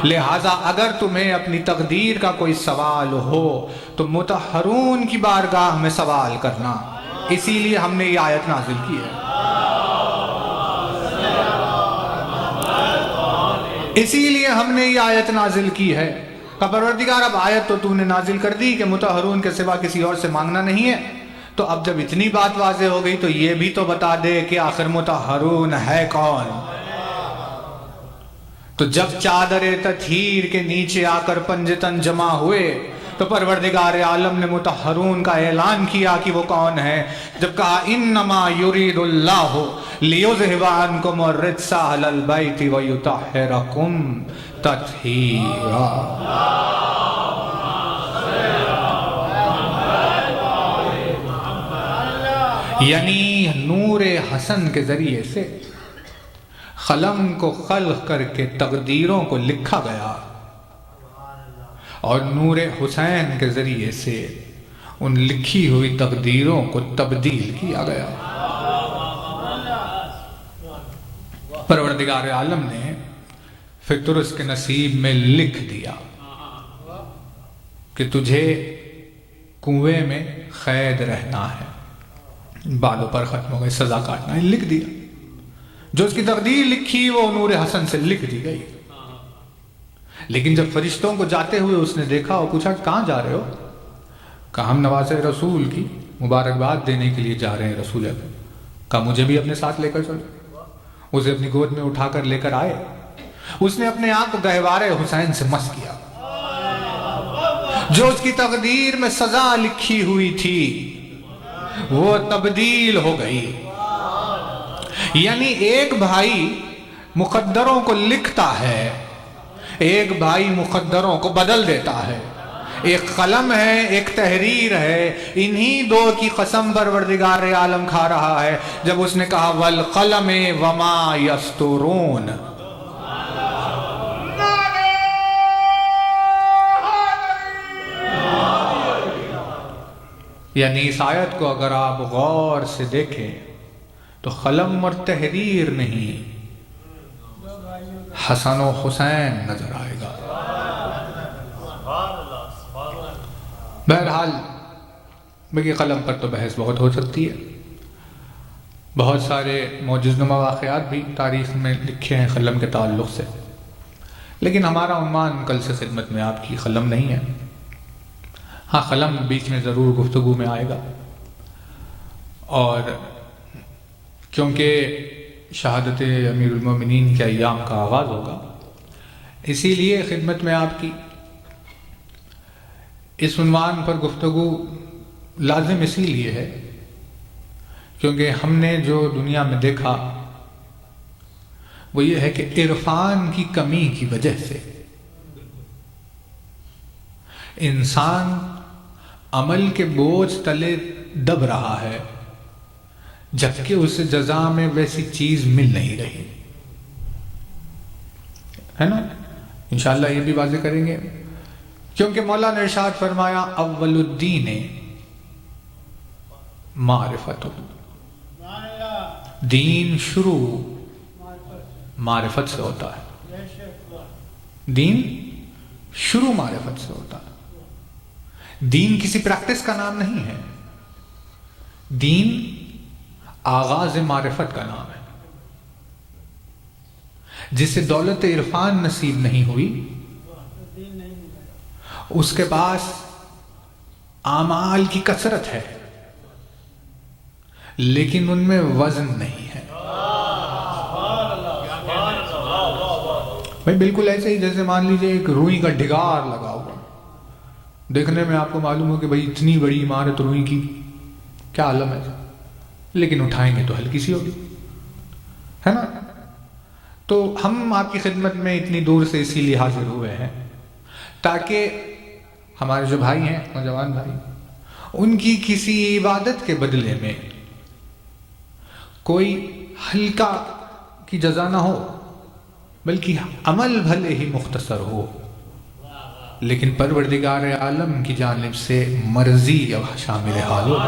لہٰذا اگر تمہیں اپنی تقدیر کا کوئی سوال ہو تو مطہرون کی بارگاہ میں سوال کرنا. اسی لیے ہم نے یہ آیت نازل کی ہے. اسی لیے ہم نے یہ آیت نازل کی ہے کہ پروردگار اب آیت تو تو نے نازل کر دی کہ مطہرون کے سوا کسی اور سے مانگنا نہیں ہے، تو اب جب اتنی بات واضح ہو گئی تو یہ بھی تو بتا دے کہ آخر مطہرون ہے کون. تو جب چادر تطہیر کے نیچے آ کر پنجتن جمع ہوئے تو پروردگار عالم نے مطہرون کا اعلان کیا کہ وہ کون ہے. جب کہا انما یرید اللہ لیذہب عنکم الرجس اہل البیت ویطہرکم تطہیرا. یعنی نور حسن کے ذریعے سے قلم کو خلق کر کے تقدیروں کو لکھا گیا اور نور حسین کے ذریعے سے ان لکھی ہوئی تقدیروں کو تبدیل کیا گیا. پروردگار عالم نے فطرس کے نصیب میں لکھ دیا کہ تجھے کنویں میں قید رہنا ہے، بالوں پر ختم ہو گئے، سزا کاٹنا ہے، لکھ دیا. جو اس کی تقدیر لکھی وہ نور حسن سے لکھ دی گئی. لیکن جب فرشتوں کو جاتے ہوئے اس نے دیکھا اور پوچھا کہاں جا رہے ہو؟ کہا ہم نواز رسول کی مبارکباد دینے کے لیے جا رہے ہیں رسول اکرم. کہا مجھے بھی اپنے ساتھ لے کر چلو. اسے اپنی گود میں اٹھا کر لے کر آئے. اس نے اپنے آپ کو گہوارے حسین سے مس کیا. جو اس کی تقدیر میں سزا لکھی ہوئی تھی وہ تبدیل ہو گئی. یعنی ایک بھائی مقدروں کو لکھتا ہے، ایک بھائی مقدروں کو بدل دیتا ہے. ایک قلم ہے، ایک تحریر ہے. انہی دو کی قسم پروردگار عالم کھا رہا ہے جب اس نے کہا والقلم وما یسطرون. یعنی اس آیت کو اگر آپ غور سے دیکھیں تو قلم اور تحریر نہیں، حسن و حسین نظر آئے گا. بہرحال بلکہ قلم پر تو بحث بہت ہو سکتی ہے. بہت سارے معجزنما واقعات بھی تاریخ میں لکھے ہیں قلم کے تعلق سے، لیکن ہمارا عنوان کل سے خدمت میں آپ کی قلم نہیں ہے. ہاں قلم بیچ میں ضرور گفتگو میں آئے گا، اور کیونکہ شہادت امیر المومنین کے ایام کا آغاز ہوگا، اسی لیے خدمت میں آپ کی اس عنوان پر گفتگو لازم اسی لیے ہے کیونکہ ہم نے جو دنیا میں دیکھا وہ یہ ہے کہ عرفان کی کمی کی وجہ سے انسان عمل کے بوجھ تلے دب رہا ہے، جبکہ اسے جزا میں ویسی چیز مل نہیں رہی ہے نا. انشاءاللہ یہ بھی واضح کریں گے کیونکہ مولا نے ارشاد فرمایا اول الدین معرفت. دین شروع معرفت سے ہوتا ہے. دین شروع معرفت سے ہوتا ہے. دین کسی پریکٹس کا نام نہیں ہے، دین آغاز معرفت کا نام ہے. جسے دولت عرفان نصیب نہیں ہوئی اس کے پاس اعمال کی کثرت ہے لیکن ان میں وزن نہیں ہے. بھائی بالکل ایسے ہی جیسے مان لیجئے ایک روئی کا ڈھگار لگا ہوا، دیکھنے میں آپ کو معلوم ہو کہ بھائی اتنی بڑی عمارت روئی کی کیا عالم ہے، لیکن اٹھائیں گے تو ہلکی سی ہوگی ہے نا. تو ہم آپ کی خدمت میں اتنی دور سے اسی لیے حاضر ہوئے ہیں تاکہ ہمارے جو بھائی ہیں نوجوان بھائی، ان کی کسی عبادت کے بدلے میں کوئی ہلکا کی جزا نہ ہو بلکہ عمل بھلے ہی مختصر ہو لیکن پروردگار عالم کی جانب سے مرضی شامل حال ہو.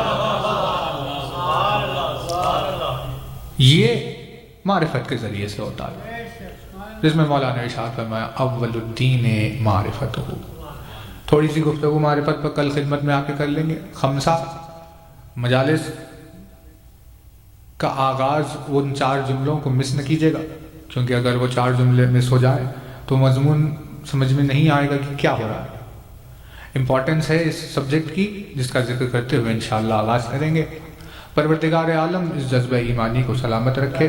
یہ معرفت کے ذریعے سے ہوتا ہے جس میں مولانا ارشاد فرمایا اول الدین معرفت ہو. تھوڑی سی گفتگو معرفت پر کل خدمت میں آ کے کر لیں گے. خمسہ مجالس کا آغاز ان 4 جملوں کو مس نہ کیجیے گا کیونکہ اگر وہ 4 جملے مس ہو جائیں تو مضمون سمجھ میں نہیں آئے گا کہ کیا ہو رہا ہے. امپورٹنس ہے اس سبجیکٹ کی جس کا ذکر کرتے ہوئے انشاءاللہ آغاز کریں گے. پروردگار عالم اس جذبہ ایمانی کو سلامت رکھے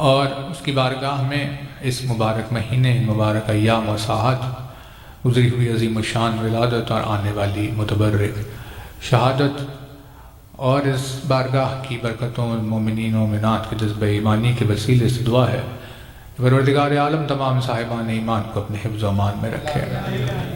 اور اس کی بارگاہ میں اس مبارک مہینے مبارک ایام و ساعت گزری ہوئی عظیم الشان ولادت اور آنے والی متبرک شہادت اور اس بارگاہ کی برکتوں مومنین و مومنات کے جذبہ ایمانی کے وسیلے سے دعا ہے کہ پروردگار عالم تمام صاحبان ایمان کو اپنے حفظ و امان میں رکھے،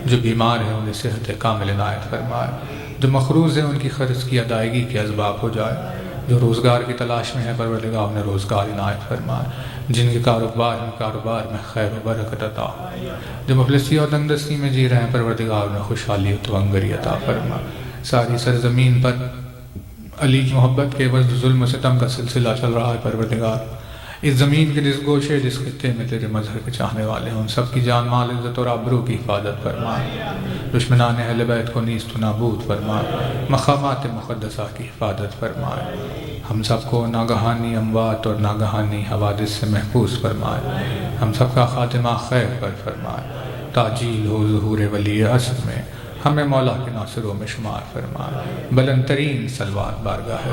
جو بیمار ہیں انہیں صحت کامل عنایت فرمائے، جو مقروض ہیں ان کی قرض کی ادائیگی کے اسباب ہو جائے، جو روزگار کی تلاش میں ہے پروردگار انہیں روزگار عنایت فرمائے، جن کے کاروبار میں خیر و برکت عطا، جو مفلسی اور تنگدستی میں جی رہے ہیں پروردگار انہیں خوشحالی و توانگری عطا فرمائے۔ ساری سرزمین پر علی کی محبت کے عوض ظلم و ستم کا سلسلہ چل رہا ہے پروردگار، اس زمین کے جس گوشے جس خطے میں تیرے مظہر کے چاہنے والے ہیں ان سب کی جان مال عزت اور آبرو کی حفاظت فرمائے، دشمنان اہل بیت کو نیست و نابود فرمائے، مقامات مقدسہ کی حفاظت فرمائے، ہم سب کو ناگہانی اموات اور ناگہانی حوادث سے محفوظ فرمائے، ہم سب کا خاتمہ خیر پر فرمائے، تاجیل ہو ظہور ولی عصر میں ہمیں مولا کے ناصروں میں شمار فرمائے، بلند ترین صلوات بارگاہ